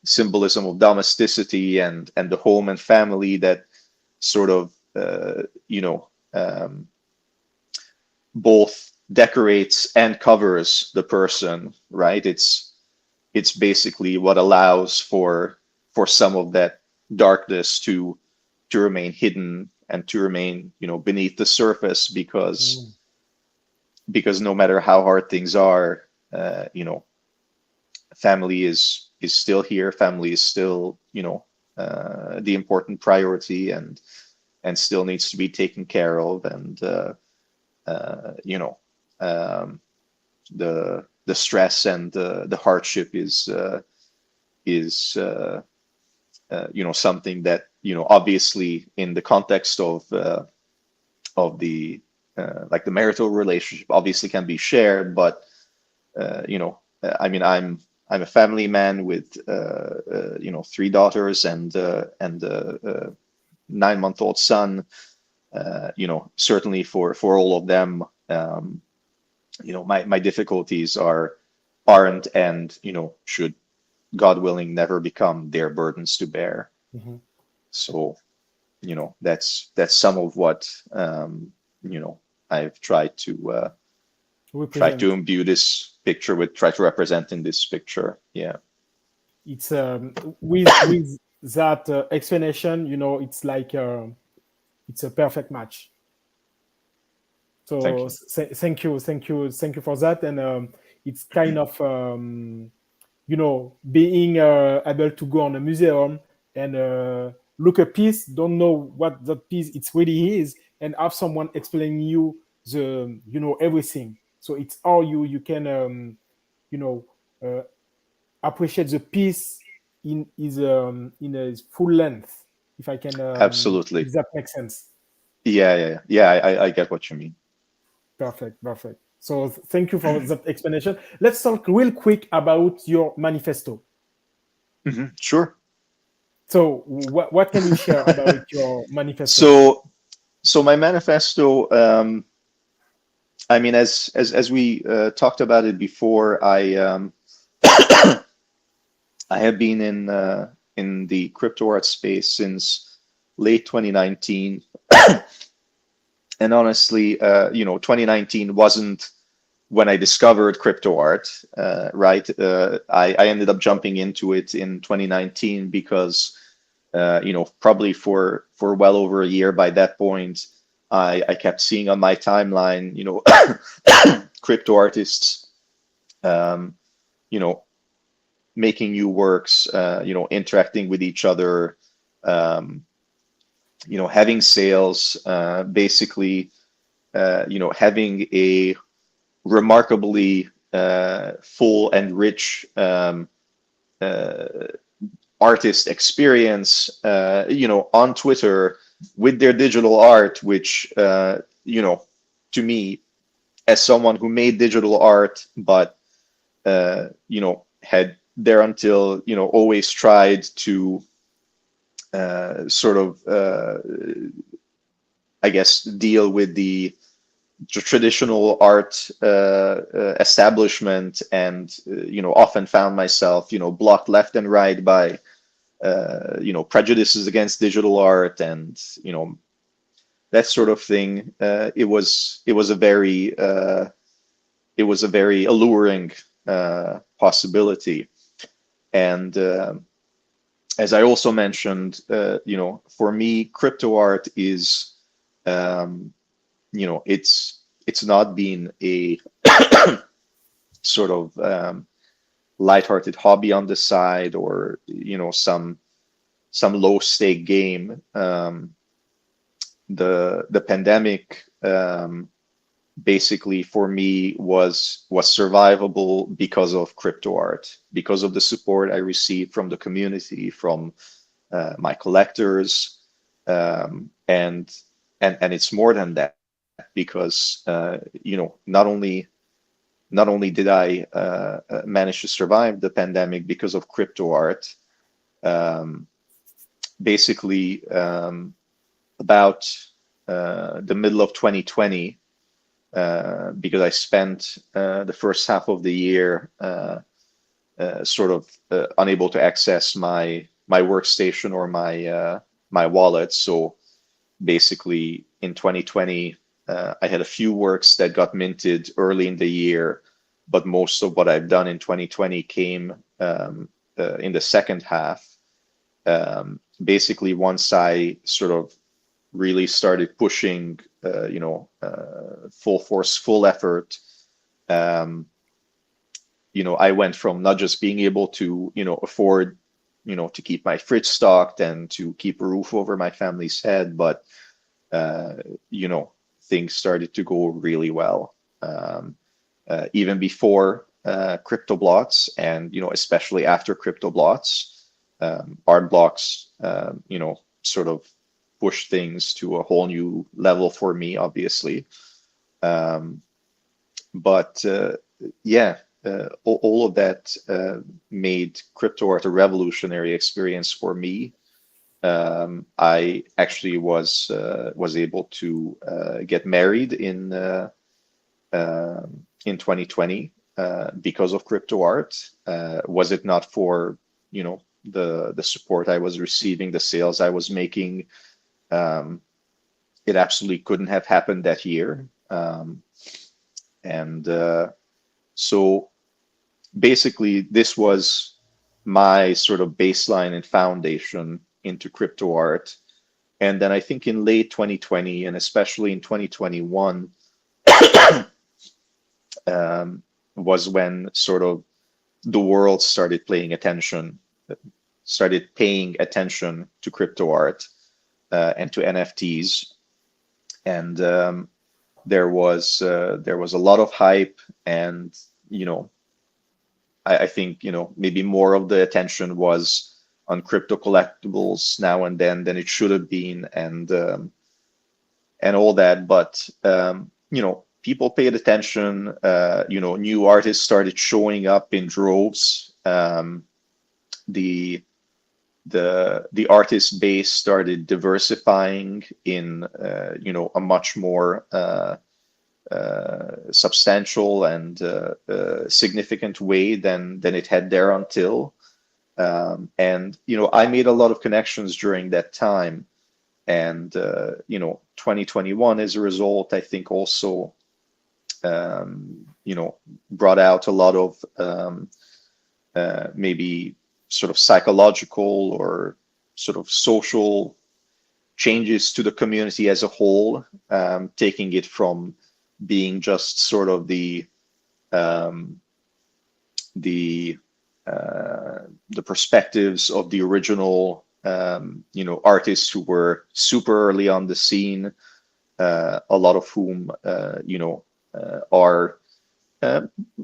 symbolism of domesticity and the home and family that sort of both decorates and covers the person, right? It's basically what allows for some of that darkness to remain hidden and to remain beneath the surface, because no matter how hard things are, family is still here. Family is still the important priority, and still needs to be taken care of, and the stress and the hardship is something that obviously in the context of the like the marital relationship obviously can be shared, but I mean, I'm a family man with 3 daughters and a 9-month-old son. Certainly for all of them, my difficulties aren't and should, God willing, never become their burdens to bear. Mhm. So that's some of what I've tried to imbue this picture try to represent in this picture. Yeah. It's with that explanation, it's like it's a perfect match. So thank you for that. And it's kind of being able to go on a museum and look a piece, don't know what that piece it really is, and have someone explaining you the everything. So it's how you can appreciate the piece in a full length, if I can Absolutely. if that makes sense. Yeah. I get what you mean. Perfect. So thank you for that explanation. Let's talk real quick about your manifesto. Sure. So what can you share about your manifesto? So my manifesto, I mean, as we talked about it before, I I have been in the crypto art space since late 2019. And honestly, 2019 wasn't when I discovered crypto art, right? I ended up jumping into it in 2019 because, probably for well over a year by that point, I kept seeing on my timeline, crypto artists, making new works, interacting with each other, having sales, basically, having a remarkably full and rich artist experience, on Twitter with their digital art, which, to me, as someone who made digital art, but, had there until, always tried to I guess, deal with the traditional art establishment, and often found myself blocked left and right by prejudices against digital art, and that sort of thing. It was a very alluring possibility. And as I also mentioned, for me, crypto art is it's not been a sort of lighthearted hobby on the side, or some low stake game. The pandemic basically for me was survivable because of crypto art, because of the support I received from the community, from my collectors, and it's more than that, because not only did I manage to survive the pandemic because of crypto art, basically about the middle of 2020, because I spent the first half of the year sort of unable to access my workstation or my wallet. So basically in 2020, I had a few works that got minted early in the year, but most of what I've done in 2020 came in the second half. Basically, once I sort of really started pushing, full force, full effort, I went from not just being able to, afford, to keep my fridge stocked and to keep a roof over my family's head, but, things started to go really well. Even before crypto blocks, and, especially after crypto blocks, art blocks, sort of push things to a whole new level for me, obviously. But all of that made crypto art a revolutionary experience for me. I actually was able to get married in 2020 because of crypto art. Was it not for the support I was receiving, the sales I was making, it absolutely couldn't have happened that year. So basically, this was my sort of baseline and foundation into crypto art. And then I think in late 2020 and especially in 2021 was when sort of the world started paying attention to crypto art and to NFTs. And there was a lot of hype, and I think maybe more of the attention was on crypto collectibles now and then than it should have been, and all that. But people paid attention. New artists started showing up in droves. The artist base started diversifying in a much more substantial and significant way than it had there until. And I made a lot of connections during that time, and 2021 as a result, I think also brought out a lot of maybe sort of psychological or sort of social changes to the community as a whole, taking it from being just sort of the perspectives of the original artists who were super early on the scene, a lot of whom are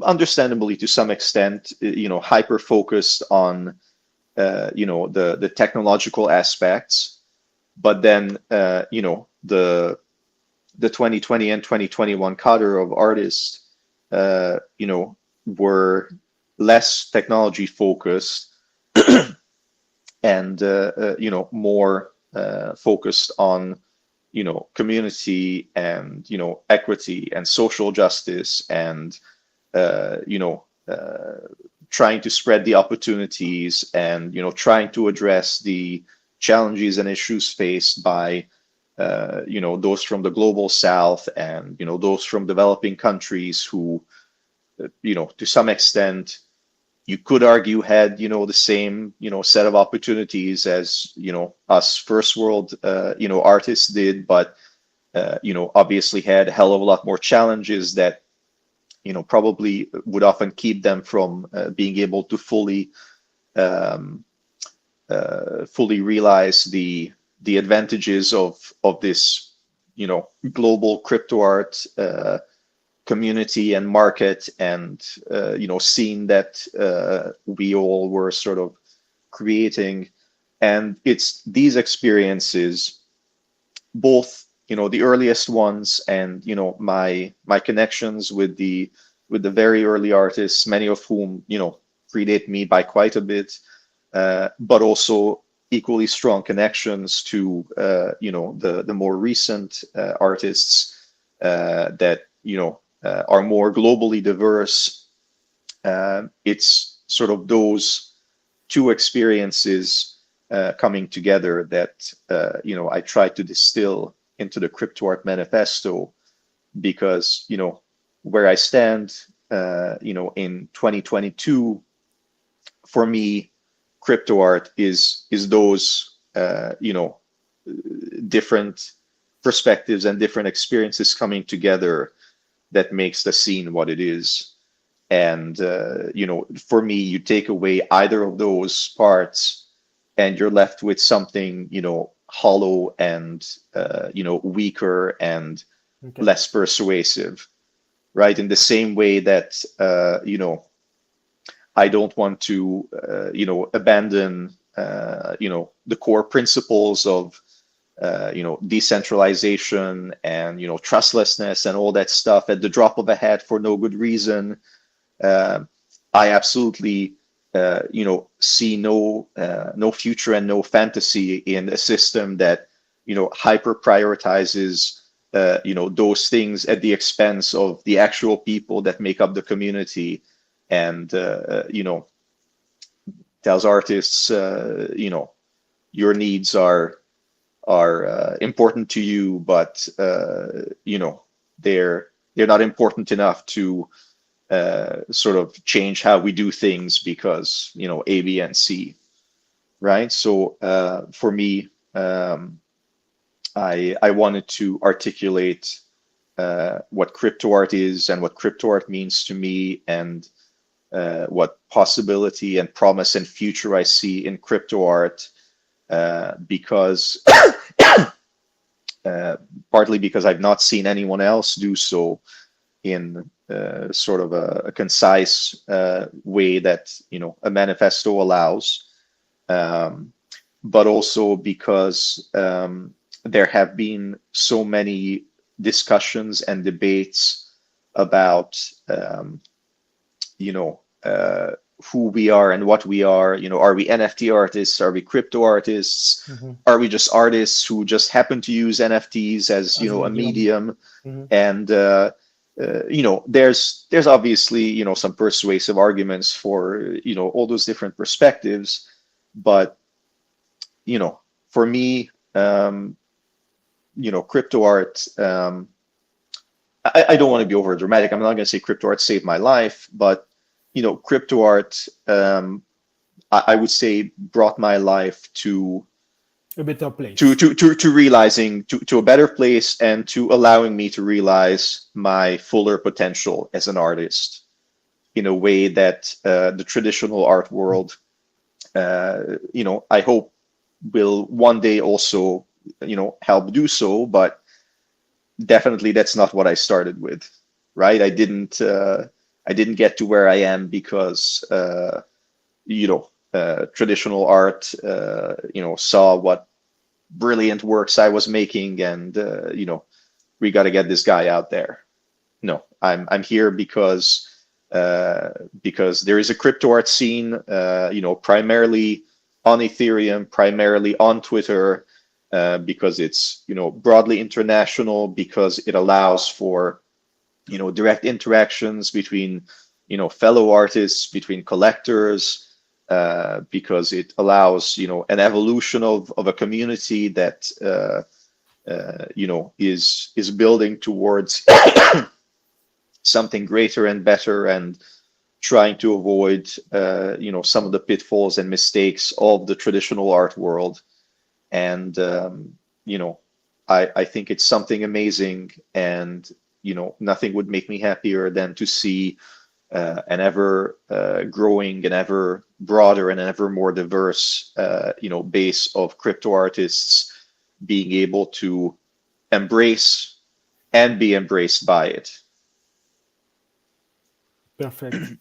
understandably to some extent hyper focused on the technological aspects, but then the 2020 and 2021 cadre of artists were less technology focused and more focused on community and equity and social justice and trying to spread the opportunities and trying to address the challenges and issues faced by those from the global south and those from developing countries who to some extent you could argue had the same set of opportunities as us first world artists did, but obviously had a hell of a lot more challenges that probably would often keep them from being able to fully realize the advantages of this global crypto art community and market and scene that we all were sort of creating. And it's these experiences, both the earliest ones and my connections with the very early artists, many of whom predate me by quite a bit, but also equally strong connections to the more recent artists that are more globally diverse. It's sort of those two experiences coming together that I try to distill into the Crypto Art Manifesto, because where I stand in 2022, for me, crypto art is those different perspectives and different experiences coming together that makes the scene what it is. And for me, you take away either of those parts and you're left with something hollow and weaker and less persuasive, right? In the same way that I don't want to abandon the core principles of decentralization and trustlessness and all that stuff at the drop of a hat for no good reason. I absolutely see no future and no fantasy in a system that hyper prioritizes those things at the expense of the actual people that make up the community, and tells artists your needs are important to you, but they're not important enough to sort of change how we do things because, you know, A, B, and C, right? So for me, I wanted to articulate what crypto art is and what crypto art means to me, and what possibility and promise and future I see in crypto art, because partly because I've not seen anyone else do so in sort of a concise way that, you know, a manifesto allows, but also because there have been so many discussions and debates about you know, who we are and what we are. You know, are we NFT artists? Are we crypto artists? Mm-hmm. Are we just artists who just happen to use NFTs as, you know, a medium? Mm-hmm. And you know, there's obviously, you know, some persuasive arguments for, you know, all those different perspectives, but, you know, for me, you know, crypto art, I don't want to be over dramatic. I'm not going to say crypto art saved my life, but, you know, crypto art, I would say, brought my life to A better place. to realizing to a better place, and to allowing me to realize my fuller potential as an artist in a way that the traditional art world, you know, I hope will one day also, you know, help do so. But definitely that's not what I started with, right? I didn't get to where I am because you know, traditional art, you know, saw what brilliant works I was making, and you know, we got to get this guy out there. No, I'm here because there is a crypto art scene, you know, primarily on Ethereum, primarily on Twitter, because it's, you know, broadly international, because it allows for, you know, direct interactions between, you know, fellow artists, between collectors, because it allows, you know, an evolution of a community that you know, is building towards something greater and better, and trying to avoid you know, some of the pitfalls and mistakes of the traditional art world. And you know, I think it's something amazing, and you know, nothing would make me happier than to see an ever growing and ever broader and ever more diverse you know, base of crypto artists being able to embrace and be embraced by it. Perfect.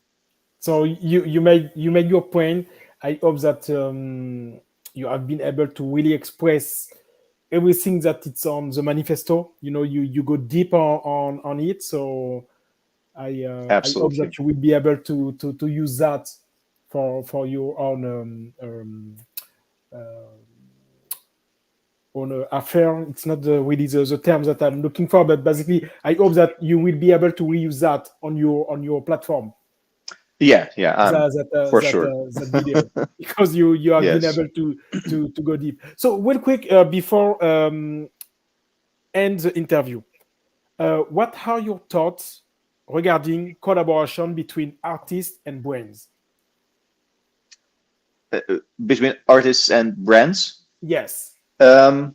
So you made your point. I hope that you have been able to really express everything that it's on the manifesto. You know, you go deep on it. So I hope Absolutely. that you will be able to use that for your own affair. It's not really the terms that I'm looking for, but basically, I hope that you will be able to reuse that on your platform. Yeah, for sure. That video, because you have been Yes. able to go deep. So real quick, before end the interview, what are your thoughts regarding collaboration between artists and brands? Between artists and brands? Yes. I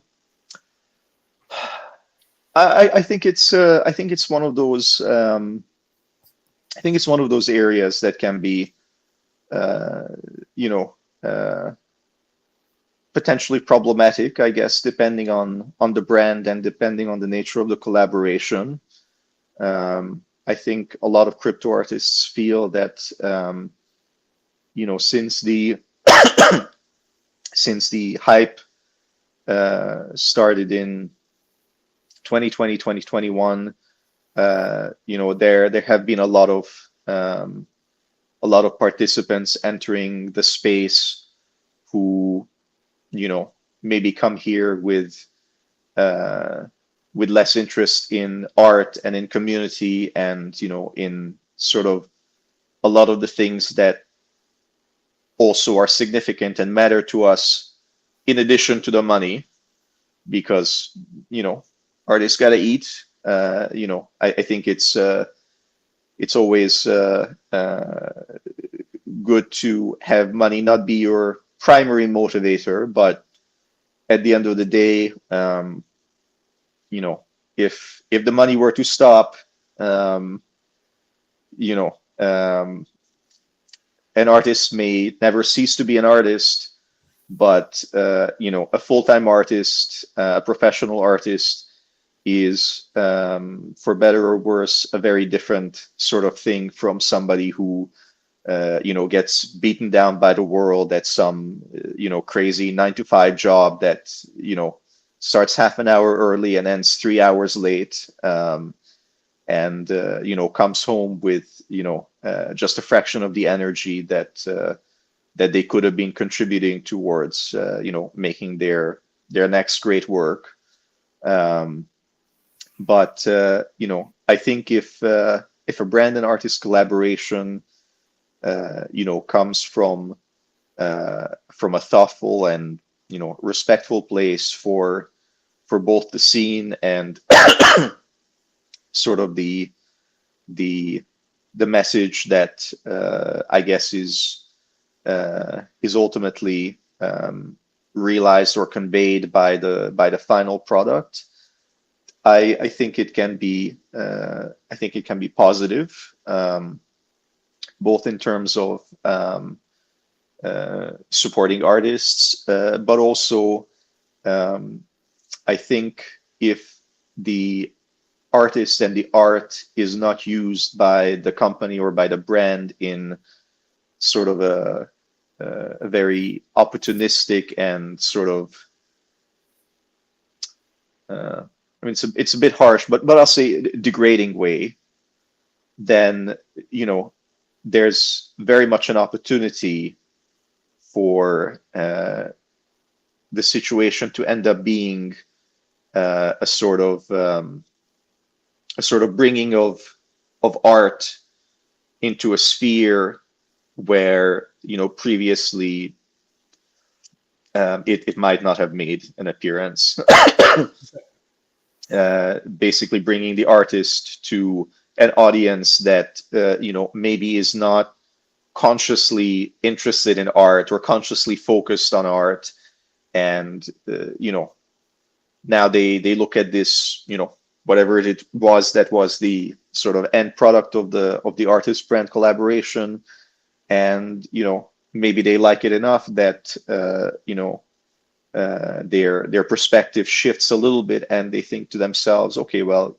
think it's one of those I think it's one of those areas that can be you know, potentially problematic, I guess, depending on the brand and depending on the nature of the collaboration. I think a lot of crypto artists feel that you know, since the since the hype started in 2020, 2021, you know, there have been a lot of participants entering the space who, you know, maybe come here with less interest in art and in community, and, you know, in sort of a lot of the things that also are significant and matter to us in addition to the money, because, you know, artists gotta eat, I think it's always good to have money not be your primary motivator, but at the end of the day, if the money were to stop, an artist may never cease to be an artist, but a full-time artist, a professional artist, is, for better or worse, a very different sort of thing from somebody who gets beaten down by the world at some crazy 9-to-5 job that starts half an hour early and ends 3 hours late, and comes home with just a fraction of the energy that they could have been contributing towards making their next great work. But I think if a brand and artist collaboration comes from a thoughtful and respectful place for both the scene and sort of the message that I guess is ultimately realized or conveyed by the final product, I think it can be positive, both in terms of supporting artists, but also I think if the artist and the art is not used by the company or by the brand in sort of a very opportunistic and sort of it's a bit harsh, but I'll say degrading way, then there's very much an opportunity for the situation to end up being a sort of bringing of art into a sphere where previously it might not have made an appearance. Basically bringing the artist to an audience that maybe is not consciously interested in art or consciously focused on art, and now they look at this whatever it was that was the sort of end product of the artist brand collaboration, and maybe they like it enough that their perspective shifts a little bit, and they think to themselves, okay, well,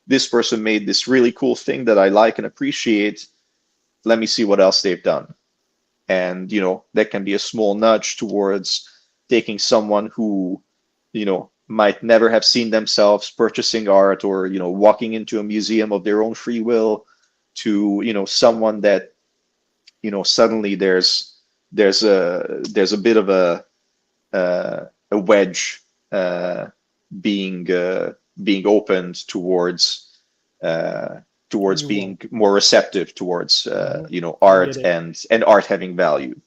this person made this really cool thing that I like and appreciate. Let me see what else they've done. And, that can be a small nudge towards taking someone who, might never have seen themselves purchasing art or, walking into a museum of their own free will, to, someone that, suddenly there's a bit of a wedge being opened towards being more receptive towards art and art having value.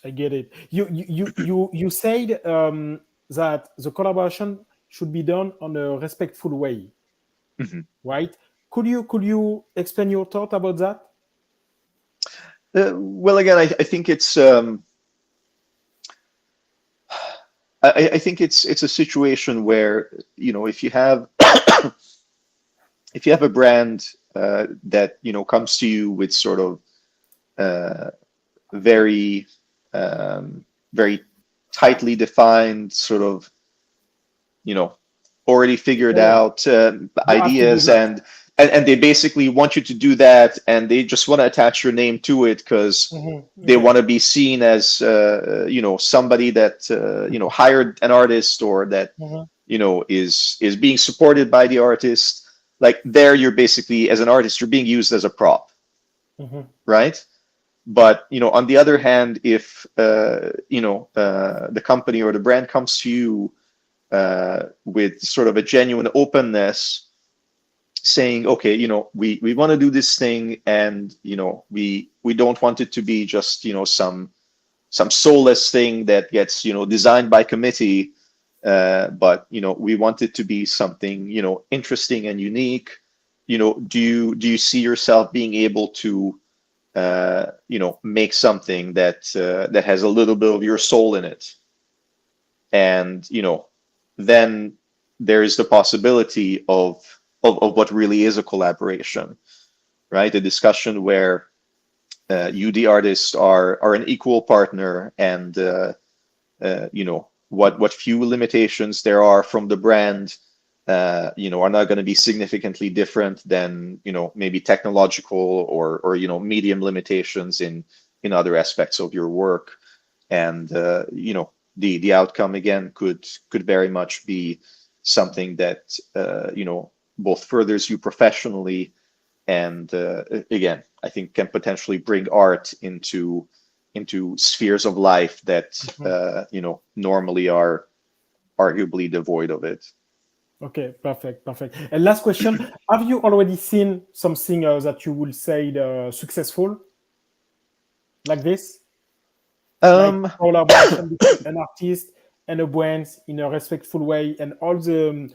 I get it. You said that the collaboration should be done on a respectful way, right? Could you explain your thought about that? Well, again, I think it's I think it's a situation where if you have a brand that comes to you with sort of very very tightly defined sort of already figured out ideas, and they basically want you to do that, and they just want to attach your name to it because they want to be seen as somebody that hired an artist, or that is being supported by the artist. Like, there you're basically, as an artist, you're being used as a prop, right? But on the other hand, if the company or the brand comes to you with sort of a genuine openness, saying, okay, we want to do this thing, and we don't want it to be just some soulless thing that gets designed by committee. but we want it to be something interesting and unique. Do you see yourself being able to make something that that has a little bit of your soul in it? And then there is the possibility of what really is a collaboration, right? A discussion where you, the artist, are an equal partner, and what few limitations there are from the brand are not going to be significantly different than maybe technological or medium limitations in other aspects of your work. And the outcome again could very much be something that both furthers you professionally, and again, I think can potentially bring art into spheres of life that normally are arguably devoid of it. Okay, perfect. And last question: have you already seen something that you would say successful, like this? Like collaboration between an artist and a brand in a respectful way, and all the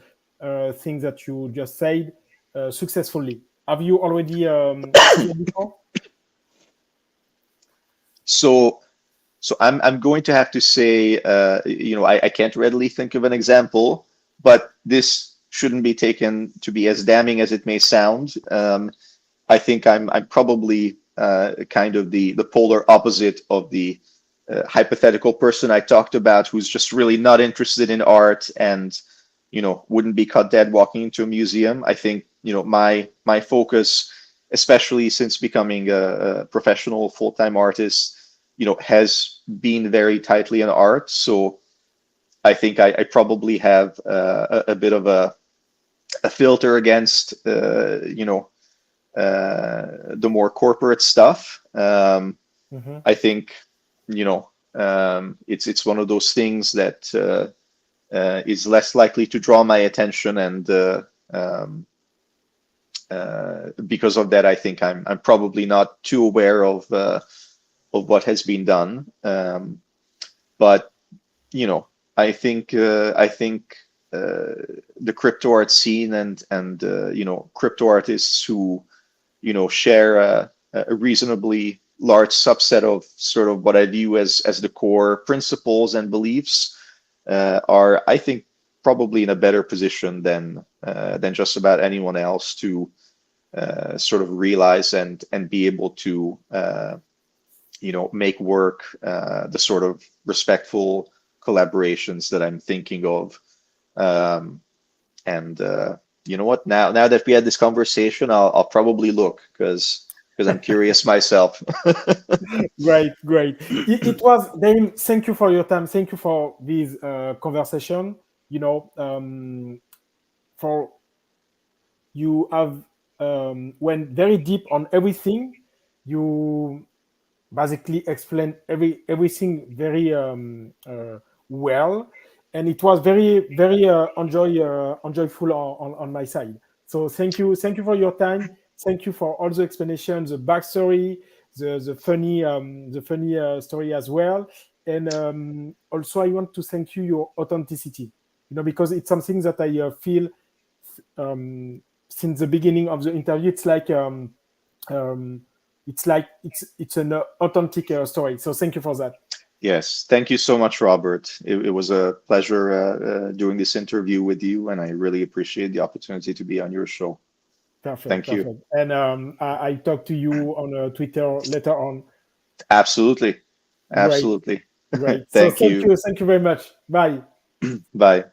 things that you just said successfully. Have you already seen it before? So I'm going to have to say, I can't readily think of an example, but this shouldn't be taken to be as damning as it may sound. I think I'm probably kind of the polar opposite of the hypothetical person I talked about, who's just really not interested in art and wouldn't be cut dead walking into a museum. I think my focus, especially since becoming a professional full-time artist, has been very tightly in art. So I think I probably have a bit of a filter against the more corporate stuff. I think it's one of those things that is less likely to draw my attention, and because of that, I think I'm probably not too aware of what has been done. But I think the crypto art scene and crypto artists who share a reasonably large subset of sort of what I view as the core principles and beliefs are, I think, probably in a better position than just about anyone else to sort of realize and be able to make work the sort of respectful collaborations that I'm thinking of. And you know what? Now that we had this conversation, I'll probably look because I'm curious myself. Great. It was, Daïm, thank you for your time. Thank you for this conversation. For you have went very deep on everything. You basically explained everything very well, and it was very enjoyable on my side. So thank you for your time. Thank you for all the explanations, the backstory, the funny story as well, and also I want to thank you your authenticity. Because it's something that I feel since the beginning of the interview. It's like it's an authentic story. So thank you for that. Yes, thank you so much, Robert. It was a pleasure doing this interview with you, and I really appreciate the opportunity to be on your show. Perfect. Thank you. And I talk to you on Twitter later on. Absolutely. Great. Thank you. Thank you very much. Bye. Bye.